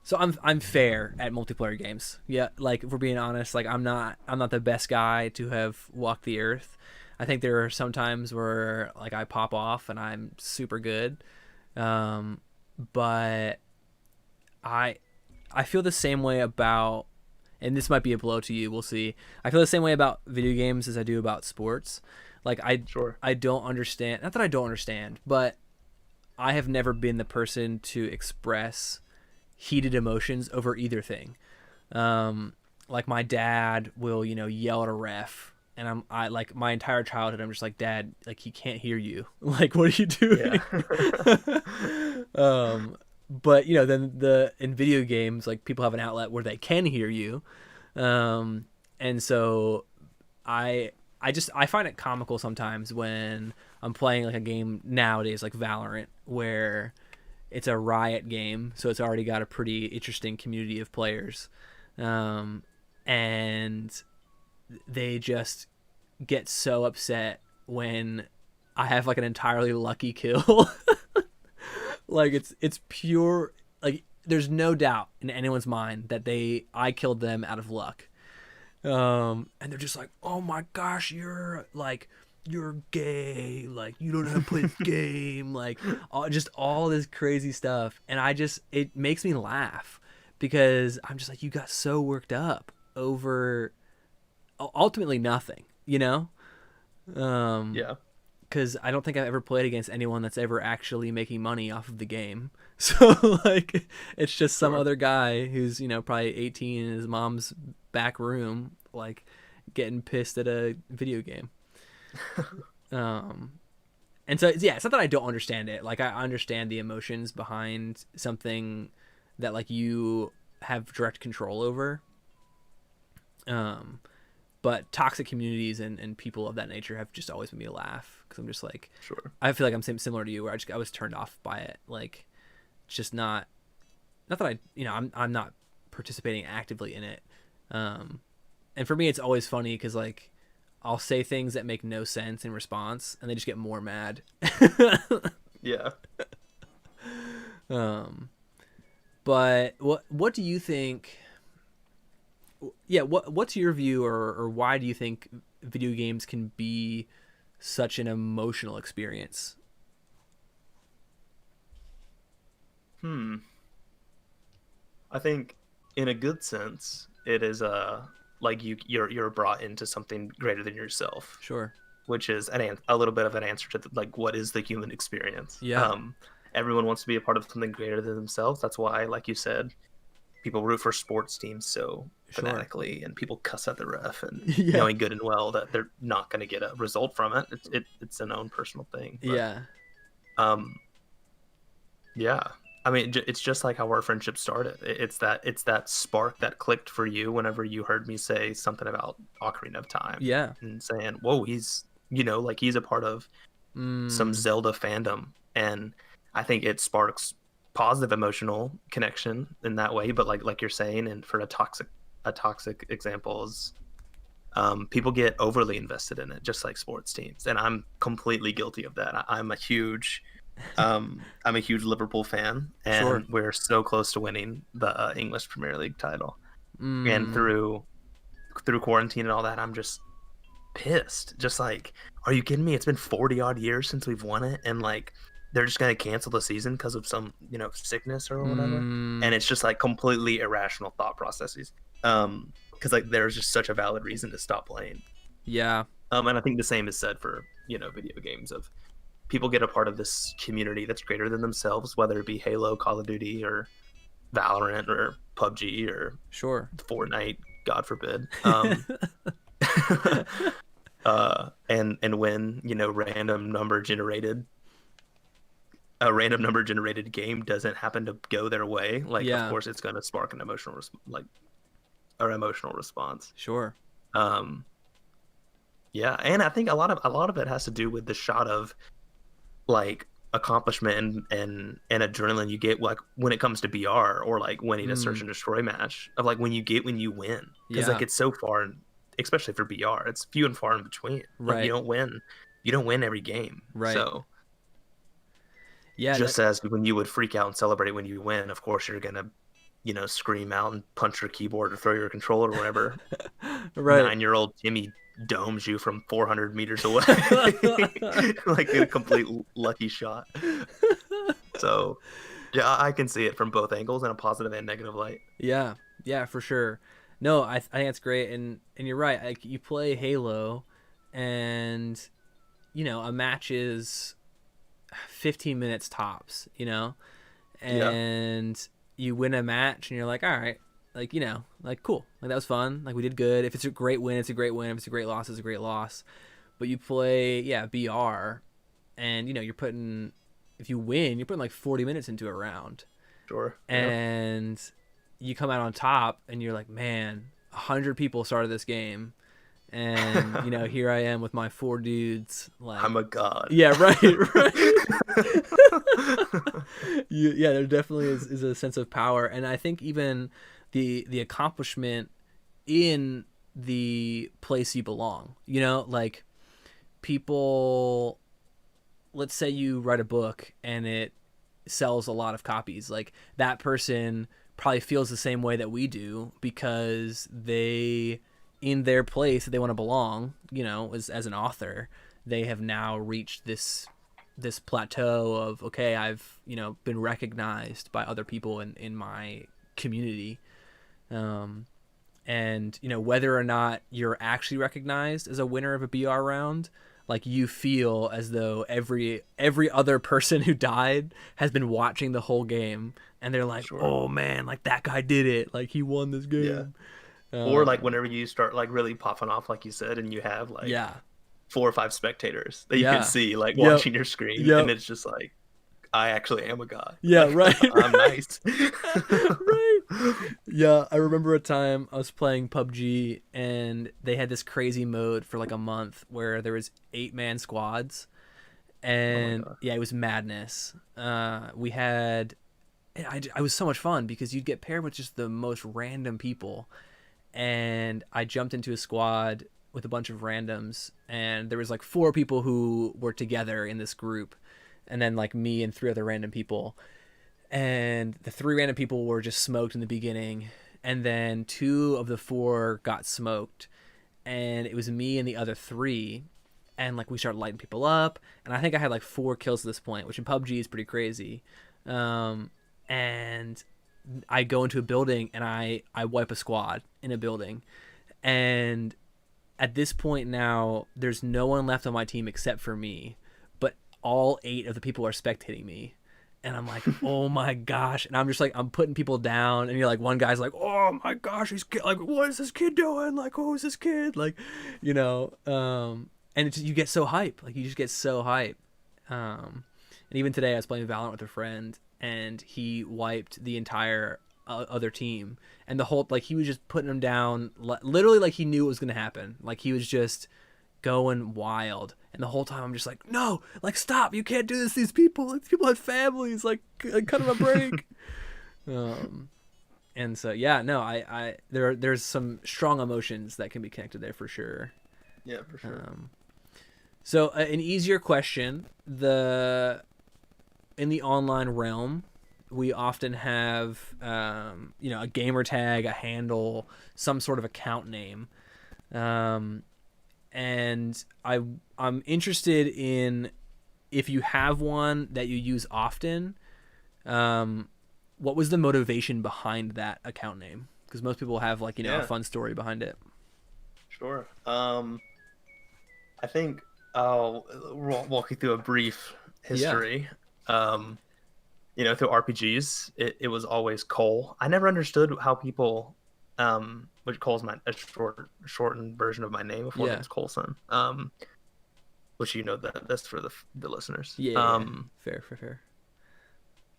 S2: so. I'm fair at multiplayer games. Yeah, like if we're being honest, like I'm not the best guy to have walked the earth. I think there are some times where like I pop off and I'm super good, um, but I I feel the same way about, and this might be a blow to you. We'll see. I feel the same way about video games as I do about sports. Like
S1: Sure.
S2: I don't understand. Not that I don't understand, but I have never been the person to express heated emotions over either thing. Um, like my dad will, yell at a ref, and I like my entire childhood, I'm just like, Dad, like he can't hear you. Like, what are you
S1: Yeah.
S2: doing? um, but then in video games, like people have an outlet where they can hear you, um, and so I I find it comical sometimes when I'm playing like a game nowadays like Valorant where it's a Riot game, so it's already got a pretty interesting community of players, um, and they just get so upset when I have like an entirely lucky kill. Like it's pure, like there's no doubt in anyone's mind that I killed them out of luck. And they're just like, "Oh my gosh, you're gay, like you don't know how to play this game," like just all this crazy stuff, and it makes me laugh because I'm just like, you got so worked up over ultimately nothing, um,
S1: Yeah.
S2: because I don't think I've ever played against anyone that's ever actually making money off of the game. So like, it's just some
S1: Sure.
S2: other guy who's probably 18 in his mom's back room, like getting pissed at a video game. Um, and so yeah, it's not that I don't understand it. Like I understand the emotions behind something that like you have direct control over. Um, but toxic communities and people of that nature have just always made me laugh because I'm just like,
S1: Sure.
S2: I feel like I'm similar to you where I was turned off by it. Like it's just not that I'm not participating actively in it. Um, and for me, it's always funny because like I'll say things that make no sense in response, and they just get more mad.
S1: Yeah.
S2: um, but what do you think? Yeah, what's your view, or why do you think video games can be such an emotional experience?
S1: Hmm. I think in a good sense, it is like you're brought into something greater than yourself,
S2: Sure.
S1: which is a little bit of an answer to like what is the human experience.
S2: Yeah.
S1: Everyone wants to be a part of something greater than themselves. That's why, like you said, people root for sports teams so
S2: Sure.
S1: fanatically, and people cuss at the ref, and
S2: Yeah.
S1: knowing good and well that they're not going to get a result from it. It's an own personal thing, but
S2: Yeah.
S1: um, yeah. I mean, it's just like how our friendship started. It's that spark that clicked for you whenever you heard me say something about Ocarina of Time
S2: Yeah.
S1: and saying, "Whoa, like he's a part of some
S2: Mm,
S1: Zelda fandom," and I think it sparks positive emotional connection in that way. But like you're saying, and for a toxic example is people get overly invested in it, just like sports teams, and I'm completely guilty of that. I'm a huge Liverpool fan,
S2: sure.
S1: and we're so close to winning the English Premier League title. And
S2: Mm,
S1: through quarantine and all that, I'm just pissed. Just like, are you kidding me? It's been 40 odd years since we've won it, and like they're just gonna cancel the season because of some sickness or whatever. And
S2: mm,
S1: it's just like completely irrational thought processes. Because like there's just such a valid reason to stop playing.
S2: yeah.
S1: And I think the same is said for video games of people get a part of this community that's greater than themselves, whether it be Halo, Call of Duty, or Valorant, or PUBG, or
S2: Sure.
S1: Fortnite, God forbid. And when a random number generated game doesn't happen to go their way, like of
S2: Yeah.
S1: course it's going to spark an emotional response.
S2: Sure.
S1: Um, yeah, and I think a lot of it has to do with the shot of like accomplishment and adrenaline you get like when it comes to BR, or like winning a search
S2: Mm,
S1: and destroy match, of like when you win, because like
S2: yeah.
S1: it's so far, especially for BR, it's few and far in between. Like
S2: Right.
S1: you don't win every game.
S2: Right.
S1: So
S2: Yeah. That.
S1: just as when you would freak out and celebrate when you win, of course you're gonna scream out and punch your keyboard or throw your controller whenever
S2: Right.
S1: 9-year-old Timmy domes you from 400 meters away, like a complete lucky shot. So yeah, I can see it from both angles in a positive and negative light.
S2: Yeah, yeah, for sure. No, I think that's great, and you're right. Like you play Halo, and a match is 15 minutes tops.
S1: Yeah,
S2: And you win a match, and you're like, all right, like like cool, like that was fun, like we did good. If it's a great win, it's a great win. If it's a great loss, it's a great loss. But you play, yeah, BR, and you're putting, if you win, you're putting like 40 minutes into a round,
S1: sure. Yeah.
S2: and you come out on top, and you're like, man, 100 people started this game, and here I am with my four dudes, like,
S1: I'm a god.
S2: yeah, right, right. Yeah, there definitely is a sense of power, and I think even the accomplishment in the place you belong. Like people, let's say you write a book and it sells a lot of copies. Like that person probably feels the same way that we do because they, in their place that they want to belong, as an author, they have now reached this plateau of, okay, I've been recognized by other people in my community, and whether or not you're actually recognized as a winner of a BR round, like you feel as though every other person who died has been watching the whole game, and they're like,
S1: Sure.
S2: oh man, like that guy did it, like he won this
S1: Yeah.
S2: game.
S1: Or like whenever you start like really popping off, like you said, and you have like
S2: Yeah,
S1: 4 or 5 spectators that you can
S2: yeah,
S1: see like
S2: yep,
S1: watching your screen, and
S2: yep,
S1: it's just like, I actually am a god.
S2: yeah,
S1: Like
S2: right,
S1: I'm
S2: right.
S1: nice.
S2: Right. Yeah, I remember a time I was playing PUBG, and they had this crazy mode for like a month where there was 8-man squads,
S1: Oh my
S2: and
S1: god.
S2: yeah, it was madness. We had, I was so much fun because you'd get paired with just the most random people, and I jumped into a squad with a bunch of randoms, and there was like 4 people who were together in this group, and then like me and 3 other random people, and the 3 random people were just smoked in the beginning, and then 2 of the 4 got smoked, and it was me and the other 3, and like we started lighting people up, and I think I had like 4 kills at this point, which in PUBG is pretty crazy. And I go into a building, and I wipe a squad in a building, and at this point now there's no one left on my team except for me, but all 8 of the people are spectating me, and I'm like, oh my gosh, and I'm just like, I'm putting people down, and you're like, one guy's like, oh my gosh, he's like, what is this kid doing, like, who is this kid, like, and you get so hype, like you just get so hype. And even today I was playing Valorant with a friend, and he wiped the entire other team, and the whole, like, he was just putting them down, literally, like he knew it was gonna happen, like he was just going wild, and the whole time I'm just like, no, like stop, you can't do this, these people, like, these people have families, like cut them a break. um and so yeah, no, there's some strong emotions that can be connected there for sure.
S1: Yeah, for sure.
S2: So an easier question, in the online realm, we often have a gamer tag, a handle, some sort of account name, and I'm interested in, if you have one that you use often, what was the motivation behind that account name? Because most people have, like, a
S1: Yeah,
S2: fun story behind it.
S1: sure. I think I'll walk you through a brief
S2: Yeah,
S1: history. Um, through RPGs, it was always Cole. I never understood how people, which Cole's a shortened version of my name. Full
S2: yeah,
S1: name's Coleson. Which that's for the listeners.
S2: yeah, yeah, yeah. Fair, fair, fair.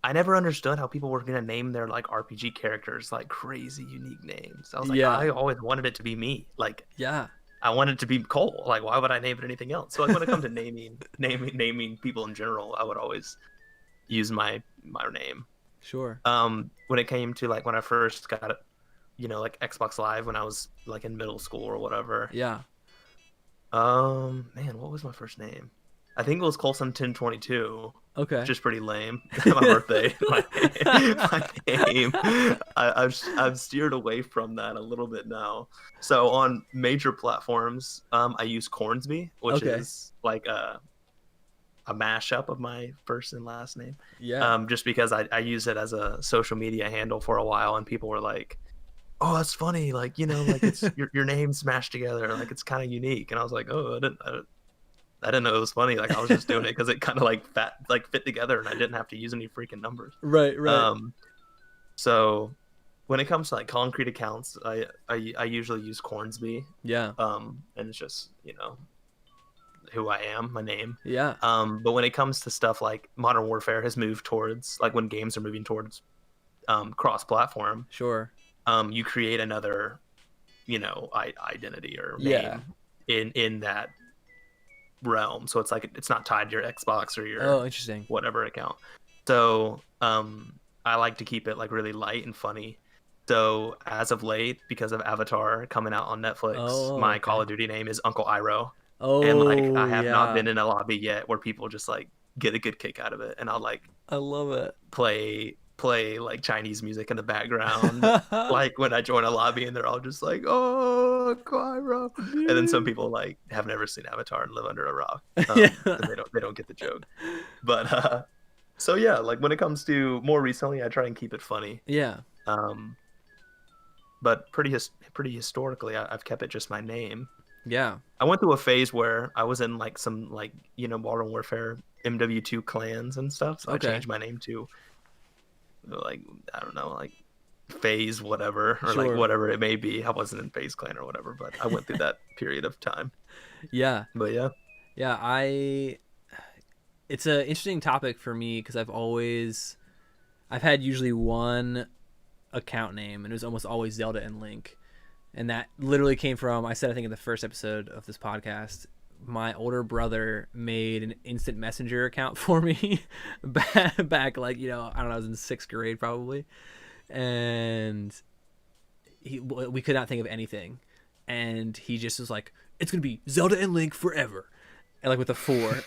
S1: I never understood how people were gonna name their like RPG characters like crazy unique names. I was like,
S2: Yeah,
S1: I always wanted it to be me. Like
S2: yeah,
S1: I wanted it to be Cole. Like why would I name it anything else? So like when it comes to naming people in general, I would always use my name.
S2: sure.
S1: When it came to like when I first got it, like Xbox Live when I was like in middle school or whatever.
S2: Yeah,
S1: Man, what was my first name? I think it was Coleson 1022, which
S2: Okay.
S1: is pretty lame. My birthday, my name. I've steered away from that a little bit now. So on major platforms, I use Cornsby, which
S2: Okay.
S1: is like a mashup of my first and last name.
S2: Yeah.
S1: Just because I used it as a social media handle for a while, and people were like, "Oh, that's funny! Like, like it's your name smashed together. Like it's kind of unique." And I was like, "Oh, I didn't know it was funny. Like I was just doing it because it kind of like fit together, and I didn't have to use any freaking numbers."
S2: Right, right.
S1: Um, so when it comes to like concrete accounts, I usually use Cornsby.
S2: Yeah.
S1: And it's just who I am, my name.
S2: Yeah.
S1: But when it comes to stuff like Modern Warfare has moved towards, like when games are moving towards cross-platform,
S2: Sure.
S1: you create another, identity or
S2: Yeah.
S1: name in that realm. So it's like it's not tied to your Xbox or your
S2: Oh, interesting.
S1: whatever account. So I like to keep it like really light and funny. So as of late, because of Avatar coming out on Netflix,
S2: Oh,
S1: my Call
S2: okay.
S1: of Duty name is Uncle Iroh. And like I
S2: Oh,
S1: have not
S2: yeah.
S1: been in a lobby yet where people just like get a good kick out of it. And I'll like
S2: I love it.
S1: play like Chinese music in the background. Like when I join a lobby and they're all just like, "Oh, Cairo," and then some
S2: Dude.
S1: people like have never seen Avatar and live under a rock,
S2: Yeah.
S1: and they don't get the joke. But so yeah, like when it comes to more recently, I try and keep it funny.
S2: Yeah.
S1: Um, but pretty historically, I've kept it just my name.
S2: Yeah.
S1: I went through a phase where I was in like some like Modern Warfare MW2 clans and stuff, so I
S2: Okay.
S1: changed my name to like I don't know like phase whatever or like
S2: Sure.
S1: whatever it may be. I wasn't in phase clan or whatever, but I went through that period of time.
S2: Yeah.
S1: But yeah.
S2: Yeah. It's an interesting topic for me because I've had usually one account name, and it was almost always Zelda and Link. And that literally came from, I said, I think in the first episode of this podcast, my older brother made an instant messenger account for me back like, I don't know, I was in sixth grade probably. And we could not think of anything. And he just was like, it's going to be Zelda and Link forever. And like with a four.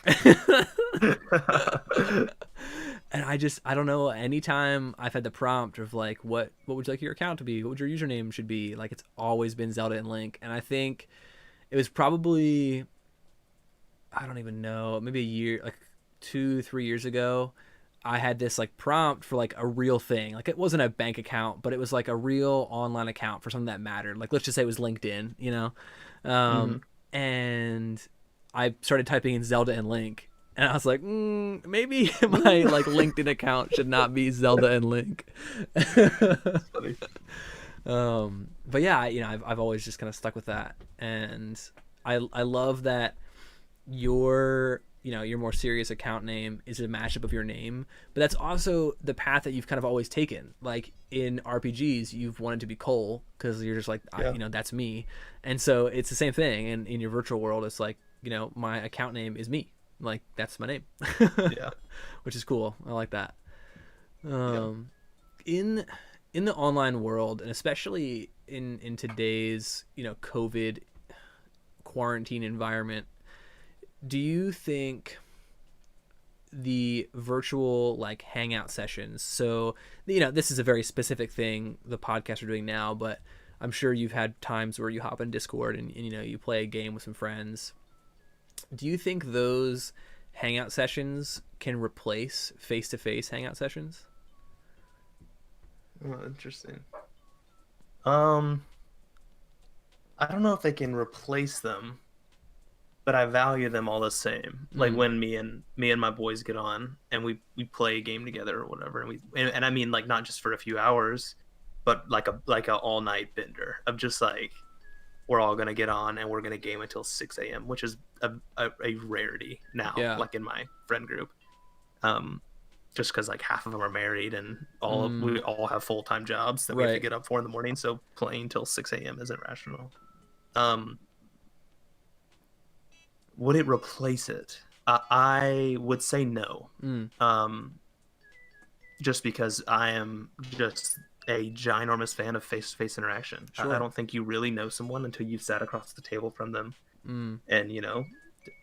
S2: And I don't know, anytime I've had the prompt of like what would you like your account to be, what would your username should be, like it's always been Zelda and Link. And I think it was probably, I don't even know, maybe a year, like 2-3 years ago, I had this like prompt for like a real thing. Like it wasn't a bank account, but it was like a real online account for something that mattered. Like let's just say it was LinkedIn.
S1: Hmm.
S2: And I started typing in Zelda and Link, and I was like, maybe my like LinkedIn account should not be Zelda and Link.
S1: That's funny.
S2: But yeah, I've always just kind of stuck with that, and I love that your more serious account name is a mashup of your name, but that's also the path that you've kind of always taken. Like in RPGs, you've wanted to be Cole because you're just like,
S1: Yeah.
S2: that's me, and so it's the same thing. And in your virtual world, it's like, my account name is me, like that's my name,
S1: Yeah.
S2: which is cool. I like that.
S1: Yeah.
S2: Um, in in the online world, and especially in today's COVID quarantine environment, do you think the virtual like hangout sessions, so this is a very specific thing the podcast are doing now, but I'm sure you've had times where you hop in Discord and you play a game with some friends, do you think those hangout sessions can replace face-to-face hangout sessions?
S1: Oh, interesting. Um, I don't know if they can replace them, but I value them all the same. Like
S2: Mm,
S1: when me and my boys get on and we play a game together or whatever, and I mean like not just for a few hours, but like a all night bender of just like we're all gonna get on and we're gonna game until 6 a.m., which is a rarity now,
S2: yeah.
S1: like in my friend group. Um, just because like half of them are married and
S2: Mm,
S1: we all have full time jobs that we have to
S2: right.
S1: get up for in the morning, so playing till 6 a.m. isn't rational. Um, would it replace it? I would say no.
S2: Mm,
S1: Um, just because I am just a ginormous fan of face to face interaction. I
S2: sure.
S1: don't think you really know someone until you've sat across the table from them
S2: Mm,
S1: and,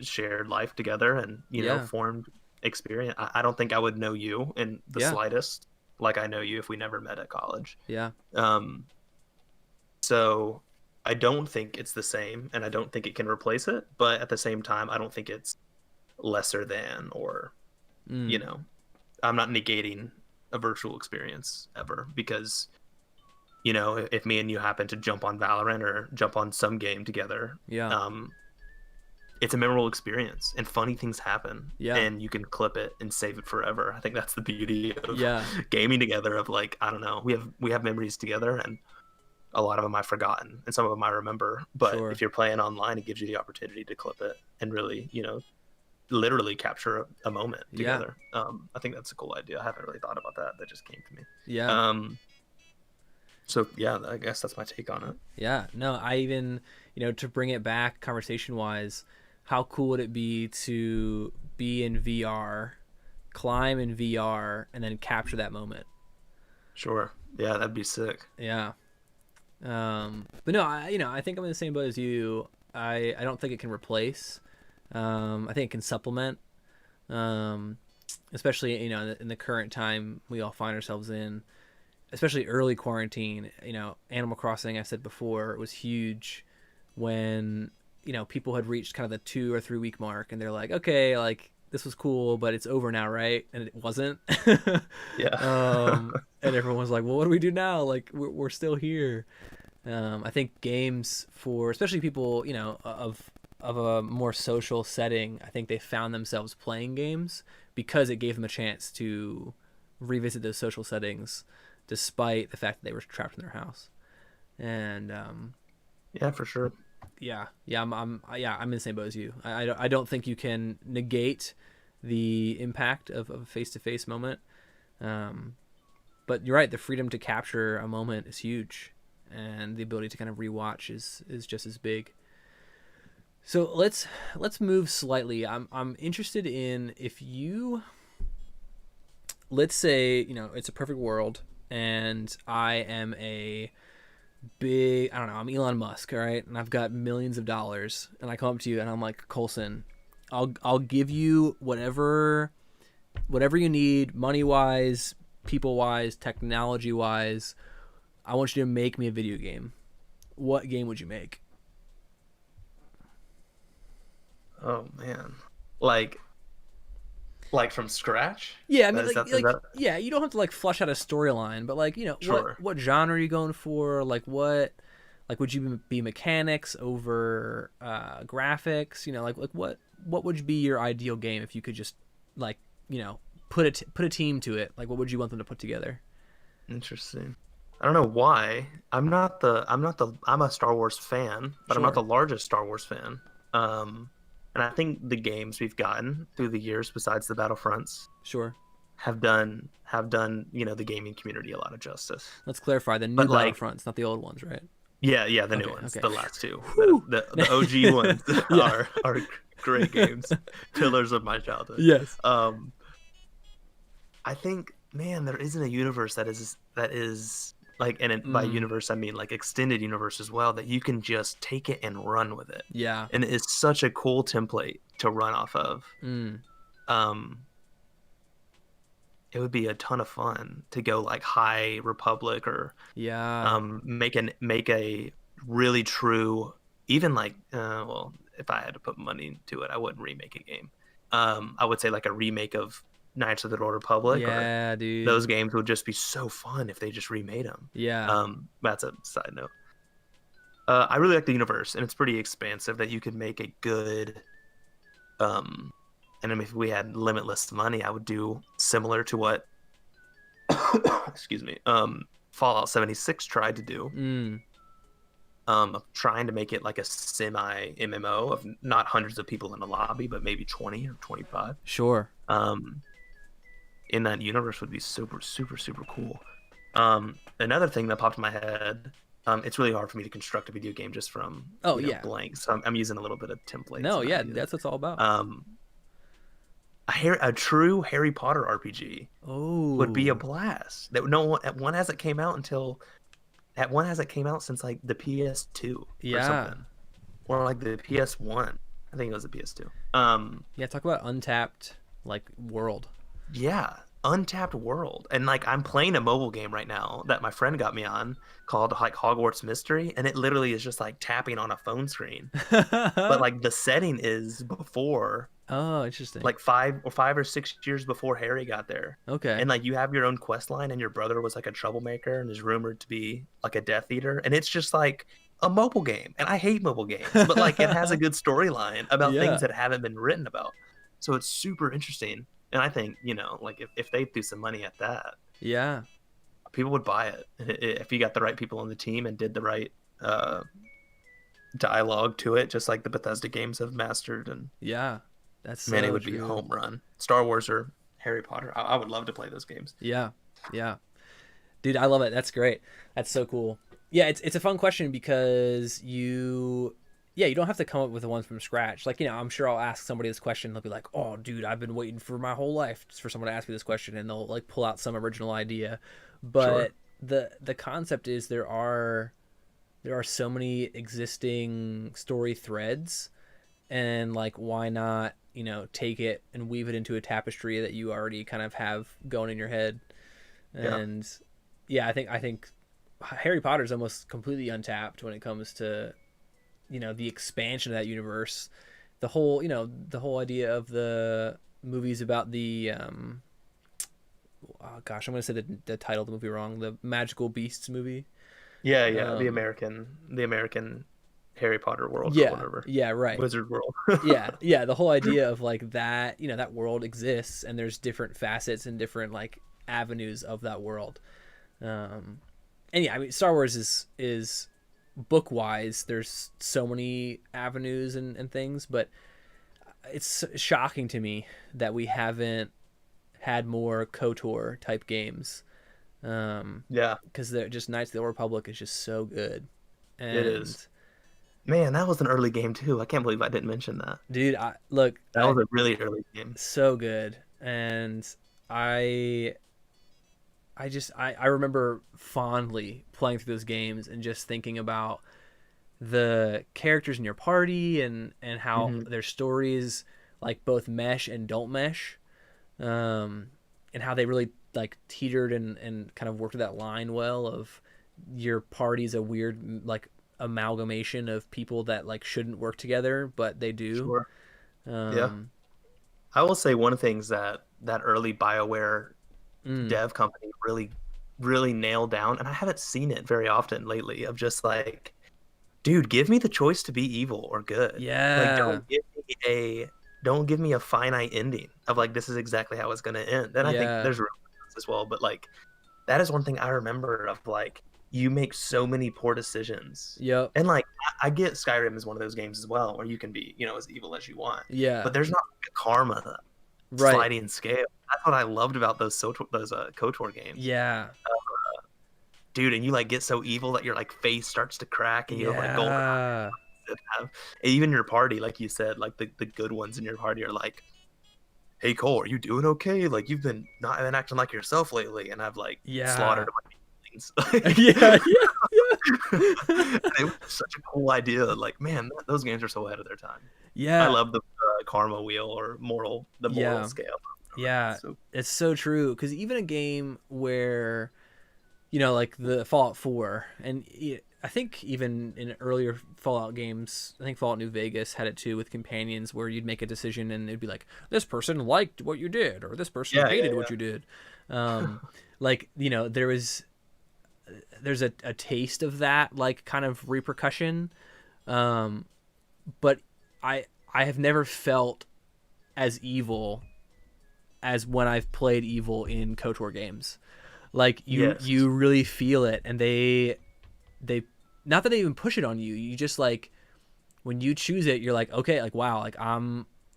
S1: shared life together and
S2: Yeah.
S1: formed experience. I don't think I would know you in the
S2: Yeah.
S1: slightest like I know you if we never met at college.
S2: Yeah.
S1: Um, so I don't think it's the same, and I don't think it can replace it. But at the same time, I don't think it's lesser than, or you
S2: Mm.
S1: know, I'm not negating a virtual experience ever, because if me and you happen to jump on Valorant or jump on some game together,
S2: Yeah.
S1: um, it's a memorable experience and funny things happen,
S2: Yeah.
S1: and you can clip it and save it forever. I think that's the beauty of
S2: Yeah.
S1: gaming together, of like, I don't know, we have memories together, and a lot of them I've forgotten and some of them I remember. But if
S2: Sure.
S1: you're playing online, it gives you the opportunity to clip it and really, literally capture a moment
S2: Yeah.
S1: together. I think that's a cool idea. I haven't really thought about that. That just came to me.
S2: Yeah.
S1: Um, so yeah, I guess that's my take on it.
S2: Yeah. No, I even, to bring it back conversation wise, how cool would it be to be in VR, climb in VR, and then capture that moment?
S1: Sure. Yeah, that'd be sick.
S2: Yeah. But no, I think I'm in the same boat as you. I don't think it can replace. I think it can supplement. Um, Especially in the current time we all find ourselves in, especially early quarantine. Animal Crossing, I said before, was huge when people had reached kind of the 2 or 3 week mark, and they're like, okay, like this was cool, but it's over now, right? And it wasn't.
S1: Yeah.
S2: And everyone was like, well, what do we do now? Like we're still here. I think games, for especially people of a more social setting, I think they found themselves playing games because it gave them a chance to revisit those social settings, despite the fact that they were trapped in their house. And
S1: Yeah, for sure.
S2: I'm in the same boat as you. I don't think you can negate the impact of a face to face moment. Um, but you're right. The freedom to capture a moment is huge, and the ability to kind of rewatch is just as big. So let's move slightly. I'm interested in, if you, let's say, it's a perfect world, and I am a big, I don't know, I'm Elon Musk, all right, and I've got millions of dollars, and I come up to you and I'm like, Coleson, I'll give you whatever you need, money wise, people wise, technology wise. I want you to make me a video game. What game would you make?
S1: Oh man. Like like from scratch?
S2: Yeah, I mean,
S1: That is
S2: like,
S1: that is that
S2: yeah, you don't have to like flush out a storyline, but like, what
S1: sure.
S2: what genre are you going for? Like, would you be mechanics over graphics? Like what would be your ideal game if you could just like put a team to it? Like, what would you want them to put together?
S1: Interesting. I don't know why. I'm a Star Wars fan, but I'm not
S2: Sure,
S1: the largest Star Wars fan. Um, and I think the games we've gotten through the years, besides the Battlefronts,
S2: sure.
S1: have done the gaming community a lot of justice.
S2: Let's clarify the new
S1: But like,
S2: Battlefronts, not the old ones, right?
S1: yeah, the new
S2: Okay,
S1: ones,
S2: okay.
S1: the last two,
S2: Whew.
S1: the OG ones
S2: Yeah.
S1: are great games, pillars of my childhood.
S2: Yes.
S1: Um, I think, man, there isn't a universe that is like, and by
S2: Mm,
S1: universe I mean like extended universe as well, that you can just take it and run with it,
S2: yeah.
S1: and it's such a cool template to run off of.
S2: Mm,
S1: Um, it would be a ton of fun to go like High Republic, or
S2: yeah.
S1: make a really true, even like well, if I had to put money into it, I wouldn't remake a game. I would say like a remake of Knights of the Old Republic, or
S2: Yeah, dude.
S1: those games would just be so fun if they just remade them.
S2: Yeah.
S1: That's a side note. I really like the universe, and it's pretty expansive, that you could make a good. Um, and I mean, if we had limitless money, I would do similar to what excuse me, Fallout 76 tried to do,
S2: Mm,
S1: of trying to make it like a semi MMO of not hundreds of people in a lobby, but maybe 20 or 25.
S2: sure.
S1: Um, in that universe would be super, super, super cool. Another thing that popped in my head, it's really hard for me to construct a video game just from,
S2: Oh yeah.
S1: blanks. So I'm using a little bit of templates
S2: No,
S1: and
S2: yeah,
S1: ideas.
S2: that's what it's all about.
S1: Um, a true Harry Potter RPG would be a
S2: Oh,
S1: blast. That no one at one hasn't came out until At one hasn't came out since like the PS2 or
S2: yeah.
S1: something, or like the PS1. I think it was a PS2.
S2: Yeah, talk about untapped like world.
S1: Yeah, Untapped World. And like I'm playing a mobile game right now that my friend got me on called like Hogwarts Mystery, and it literally is just like tapping on a phone screen. But like the setting is before
S2: Oh, interesting.
S1: like 5 or 6 years before Harry got there.
S2: Okay.
S1: And like you have your own quest line and your brother was like a troublemaker and is rumored to be like a Death Eater. And it's just like a mobile game. And I hate mobile games, but like it has a good storyline about things
S2: Yeah.
S1: that haven't been written about. So it's super interesting. And I think, like if they threw some money at that,
S2: Yeah.
S1: people would buy it. And if you got the right people on the team and did the right uh, dialogue to it, just like the Bethesda games have mastered, and
S2: Yeah. That's
S1: man, it
S2: so
S1: would be a
S2: true.
S1: home run. Star Wars or Harry Potter. I would love to play those games.
S2: Yeah. Yeah. Dude, I love it. That's great. That's so cool. Yeah, it's a fun question because you don't have to come up with the ones from scratch. Like, I'm sure I'll ask somebody this question, they'll be like, "Oh, dude, I've been waiting for my whole life just for someone to ask me this question," and they'll like pull out some original idea.
S1: Sure.
S2: But the concept is there are so many existing story threads, and like why not, take it and weave it into a tapestry that you already kind of have going in your head.
S1: Yeah.
S2: And yeah, I think Harry Potter is almost completely untapped when it comes to the expansion of that universe. The whole idea of the movies about the oh gosh, I'm gonna say the title of the movie wrong. The Magical Beasts movie.
S1: Yeah, yeah. The
S2: Um,
S1: American Harry Potter world or
S2: yeah,
S1: whatever.
S2: yeah, right.
S1: Wizard world.
S2: Yeah. The whole idea of like that, that world exists, and there's different facets and different like avenues of that world. Um, and yeah, I mean, Star Wars is book wise. There's so many avenues and things, but it's shocking to me that we haven't had more KOTOR type games.
S1: Yeah,
S2: Because they're just Knights of the Old Republic is just so good.
S1: it is.
S2: And
S1: Man, that was an early game too. I can't believe I didn't mention that.
S2: dude,
S1: That was a really early game.
S2: so good. And I I remember fondly playing through those games and just thinking about the characters in your party and how
S1: Hmm.
S2: their stories like both mesh and don't mesh, and how they really like teetered and kind of worked that line well of your party's a weird like amalgamation of people that like shouldn't work together but they do.
S1: Sure. Yeah.
S2: um
S1: I will say one of the things that early BioWare
S2: mm,
S1: dev company really, really nailed down, and I haven't seen it very often lately, of just like, dude, give me the choice to be evil or good. Like,
S2: yeah,
S1: don't give me a finite ending of like this is exactly how it's gonna end. Then I think
S2: yeah,
S1: there's room for this as well, but like that is one thing I remember of like you make so many poor decisions.
S2: yep,
S1: And like I get Skyrim is one of those games as well where you can be, as evil as you want.
S2: yeah,
S1: But there's not like a karma
S2: right,
S1: sliding scale. That's what I loved about those KOTOR games.
S2: yeah,
S1: Dude, and you like get so evil that your like face starts to crack and you have like golden
S2: yeah,
S1: eyes. And even your party, like you said, like the good ones in your party are like, "Hey Cole, are you doing okay? Like you've been not been acting like yourself lately," and I've like
S2: yeah,
S1: slaughtered my feelings.
S2: yeah, yeah,
S1: And
S2: yeah.
S1: it was such a cool idea. Like, man, those games are so ahead of their time. I
S2: Yeah,
S1: love the karma wheel or moral
S2: yeah,
S1: scale.
S2: yeah.
S1: So
S2: It's so true because even a game where like the Fallout 4, and I think even in earlier Fallout games, I think Fallout New Vegas had it too with companions where you'd make a decision and it'd be like this person liked what you did or this person
S1: yeah,
S2: hated
S1: yeah,
S2: what you did. Um, like there's a taste of that like kind of repercussion, um, but I have never felt as evil as when I've played evil in KOTOR games. Like you
S1: yes,
S2: really feel it, and they not that they even push it on you. You just like when you choose it, you're like, okay, like wow, like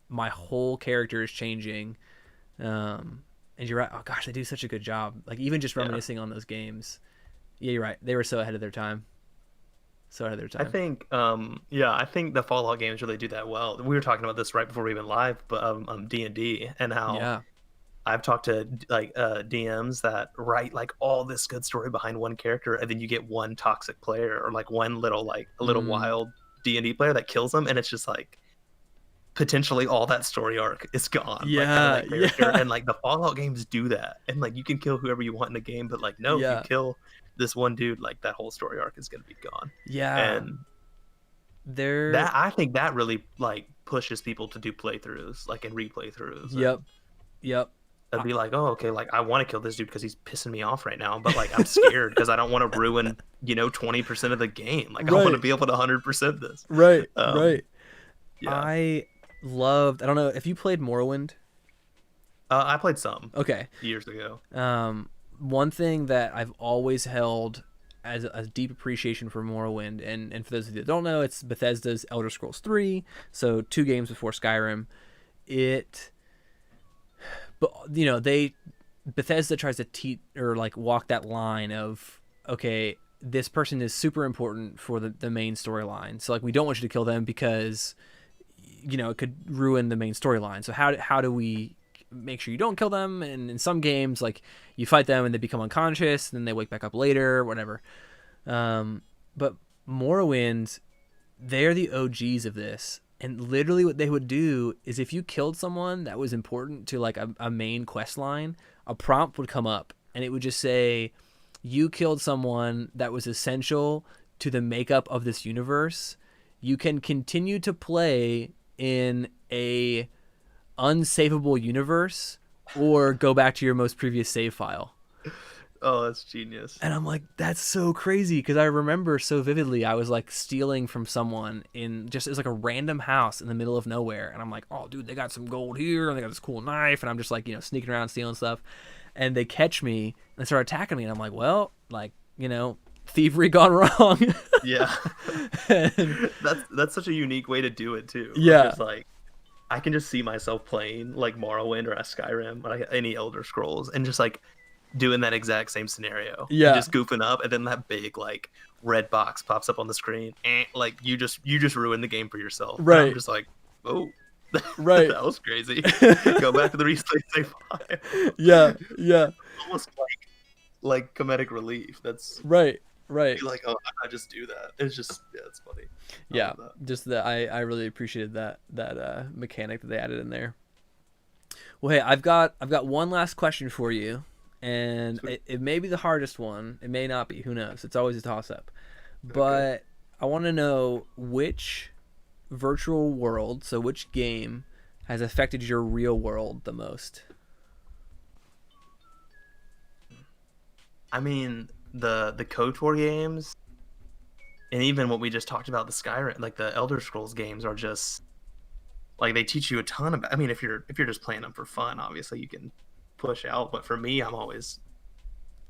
S2: my whole character is changing. And you're right. Oh gosh, they do such a good job. Like even just
S1: yeah.
S2: reminiscing on those games. Yeah, you're right. They were so ahead of their time. So ahead of their
S1: I
S2: time.
S1: think, yeah, I think the Fallout games really do that well. We were talking about this right before we went live, but D&D and how
S2: Yeah.
S1: I've talked to like DMs that write like all this good story behind one character, and then you get one toxic player or like one little like a little
S2: Mm.
S1: wild D&D player that kills them, and it's just like potentially all that story arc is gone, like out of
S2: Yeah,
S1: that character.
S2: yeah,
S1: And like the Fallout games do that, and like you can kill whoever you want in the game, but like no, if you
S2: yeah,
S1: kill this one dude, like that whole story arc is gonna be gone.
S2: yeah.
S1: And
S2: They're
S1: that I think that really like pushes people to do playthroughs, like and replay throughs,
S2: Yep,
S1: and
S2: yep.
S1: I'd
S2: I,
S1: be like, oh, okay, like I want to kill this dude because he's pissing me off right now, but like I'm scared because I don't want to ruin, 20% of the game. Like I want to
S2: right,
S1: be able to 100% this.
S2: right,
S1: Um,
S2: right.
S1: yeah.
S2: I loved. I don't know if you played Morrowind.
S1: I played some
S2: Okay.
S1: years ago.
S2: Um, One thing that I've always held as a deep appreciation for Morrowind, and for those of you that don't know, it's Bethesda's Elder Scrolls 3, so 2 games before Skyrim. It, but they Bethesda tries to teach or like walk that line of, okay, this person is super important for the main storyline, so like we don't want you to kill them because it could ruin the main storyline. So how do we make sure you don't kill them? And in some games, like you fight them and they become unconscious, and then they wake back up later, whatever. But Morrowind, they're the OGs of this. And literally, what they would do is if you killed someone that was important to like a main quest line, a prompt would come up and it would just say, "You killed someone that was essential to the makeup of this universe. You can continue to play in a unsavable universe or go back to your most previous save file."
S1: Oh, that's genius.
S2: And I'm like, that's so crazy, because I remember so vividly I was like stealing from someone in just, it's like a random house in the middle of nowhere, and I'm like, oh dude, they got some gold here and they got this cool knife, and I'm just like, sneaking around stealing stuff, and they catch me and they start attacking me, and I'm like, well, like, thievery gone wrong.
S1: Yeah.
S2: And,
S1: That's such a unique way to do it too. Of
S2: yeah,
S1: just like I can just see myself playing like Morrowind or a Skyrim or like any Elder Scrolls and just like doing that exact same scenario and
S2: yeah,
S1: just goofing up, and then that big like red box pops up on the screen, and like you just ruined the game for yourself. And I'm
S2: right,
S1: just like, oh,
S2: right.
S1: that was crazy. Go back to the replay save file.
S2: Yeah, yeah,
S1: Almost like comedic relief. That's
S2: right, right.
S1: be like, oh, I just do that. It's just yeah, it's funny. I
S2: Yeah,
S1: love that.
S2: just that I really appreciated that mechanic that they added in there. Well, hey, I've got one last question for you, and
S1: Sweet.
S2: it may be the hardest one. It may not be. Who knows? It's always a toss up.
S1: Okay.
S2: But I want to know which virtual world, so which game, has affected your real world the most.
S1: I mean, the KOTOR games, and even what we just talked about, the Skyrim, like the Elder Scrolls games, are just like they teach you a ton about. I mean, if you're just playing them for fun, obviously you can push out. But for me, I'm always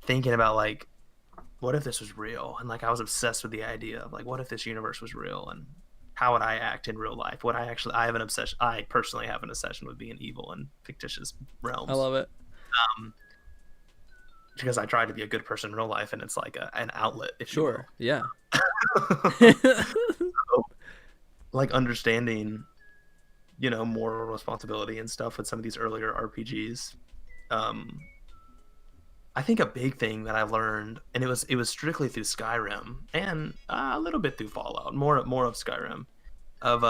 S1: thinking about like, what if this was real? And like I was obsessed with the idea of like, what if this universe was real, and how would I act in real life? Would I have an obsession? I personally have an obsession with being evil in fictitious
S2: I
S1: realms.
S2: love it.
S1: Um, because I try to be a good person in real life, and it's like an outlet, if you will.
S2: Sure. Yeah.
S1: So, like understanding, moral responsibility and stuff with some of these earlier RPGs. Um, I think a big thing that I learned, and it was strictly through Skyrim and a little bit through Fallout, more of Skyrim, of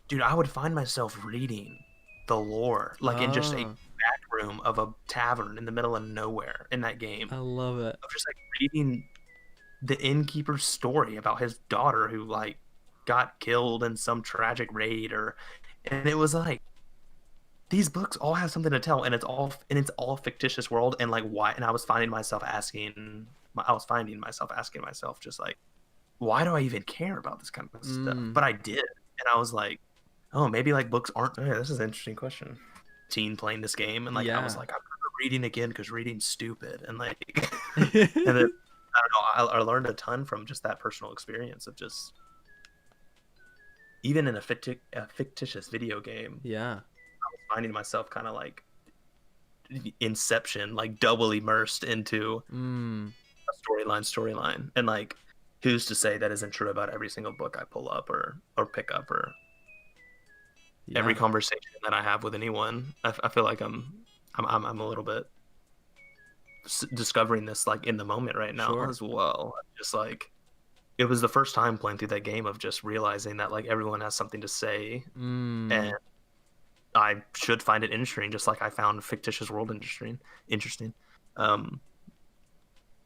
S1: dude, I would find myself reading the lore like in just a
S2: Oh,
S1: back room of a tavern in the middle of nowhere in that game,
S2: I love it.
S1: of just like reading the innkeeper's story about his daughter who like got killed in some tragic raid, and it was like these books all have something to tell, and it's all fictitious world, and like why, and I was finding myself asking myself just like, why do I even care about this kind of stuff?
S2: Mm,
S1: But I did, and I was like, oh, maybe like books aren't. Yeah, this is an interesting question. Teen playing this game, and like I was
S2: yeah.
S1: like, I'm never reading again because reading's stupid, and like, and then I don't know, I learned a ton from just that personal experience of just even in a fictitious video game,
S2: Yeah.
S1: finding myself kind of like Inception, like double immersed into
S2: Mm,
S1: a storyline, and like who's to say that isn't true about every single book I pull up or pick up, or every
S2: yeah.
S1: conversation that I have with anyone. I feel like I'm a little bit discovering this like in the moment right now
S2: Sure.
S1: as well. Just like it was the first time playing through that game of just realizing that like everyone has something to say, and
S2: Mm,
S1: I should find it interesting, just like I found fictitious world interesting. Interesting. Um,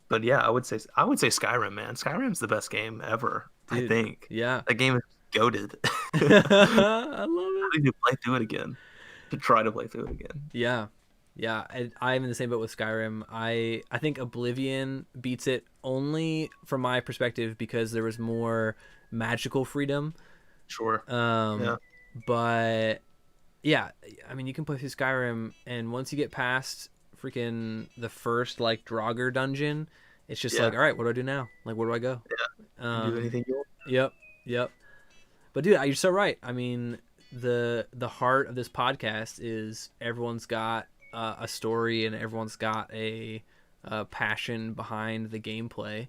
S1: but yeah, I would say Skyrim, man. Skyrim's the best game ever. I
S2: dude,
S1: think
S2: yeah.
S1: that game is goated.
S2: I love
S1: I
S2: it.
S1: need to play through it again. To try to play through it again.
S2: Yeah. Yeah, I'm in the same boat with Skyrim. I think Oblivion beats it only from my perspective because there was more magical freedom.
S1: Sure. Yeah.
S2: Um, but yeah, I mean, you can play through Skyrim, and once you get past freaking the first like Draugr dungeon, it's just like,
S1: Yeah.
S2: all right, what do I do now? Like, where do I go?
S1: Yeah. You can do
S2: Um,
S1: anything you want.
S2: yep, yep. But dude, you're so right. I mean, the heart of this podcast is everyone's got a story and everyone's got a passion behind the gameplay,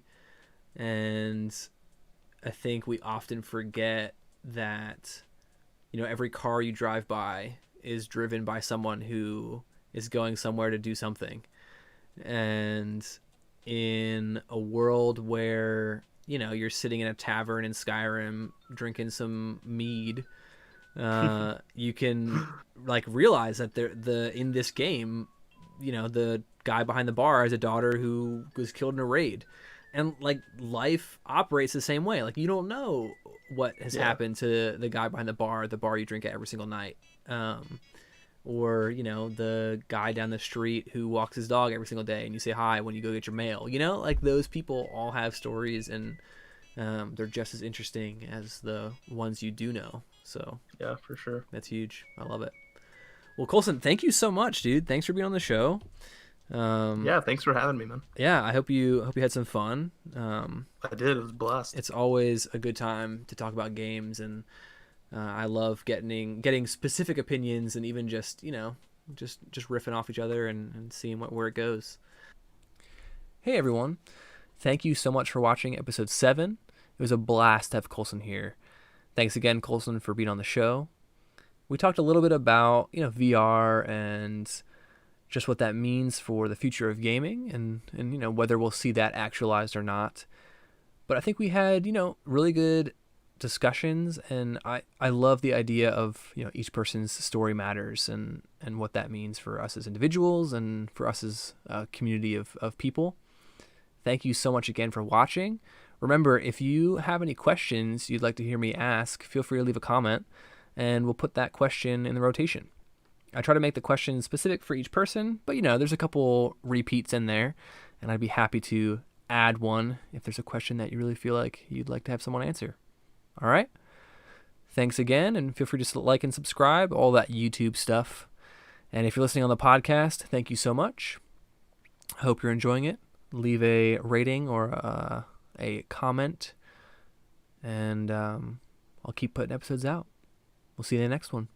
S2: and I think we often forget that every car you drive by is driven by someone who is going somewhere to do something, and in a world where you're sitting in a tavern in Skyrim drinking some mead, you can like realize that the in this game, the guy behind the bar has a daughter who was killed in a raid, and like life operates the same way. Like you don't know what has
S1: Yeah.
S2: happened to the guy behind the bar you drink at every single night. Or the guy down the street who walks his dog every single day and you say hi when you go get your mail. Like those people all have stories, and they're just as interesting as the ones you do know. So
S1: Yeah, for sure.
S2: that's huge. I love it. Well, Colson, thank you so much, dude. Thanks for being on the show. um
S1: Yeah, thanks for having me, man.
S2: yeah, I hope you had some fun.
S1: I did. It was a blast.
S2: It's always a good time to talk about games, and I love getting specific opinions, and even just riffing off each other, and seeing where it goes. Hey everyone, thank you so much for watching episode 7. It was a blast to have Coleson here. Thanks again, Coleson, for being on the show. We talked a little bit about VR and just what that means for the future of gaming, and whether we'll see that actualized or not. But I think we had really good discussions, and I love the idea of each person's story matters, and what that means for us as individuals and for us as a community of people. Thank you so much again for watching. Remember, if you have any questions you'd like to hear me ask, feel free to leave a comment, and we'll put that question in the rotation. I try to make the question specific for each person, but there's a couple repeats in there, and I'd be happy to add one if there's a question that you really feel like you'd like to have someone answer. All right? Thanks again, and feel free to like and subscribe, all that YouTube stuff. And if you're listening on the podcast, thank you so much. I hope you're enjoying it. Leave a rating or a comment, and I'll keep putting episodes out. We'll see you in the next one.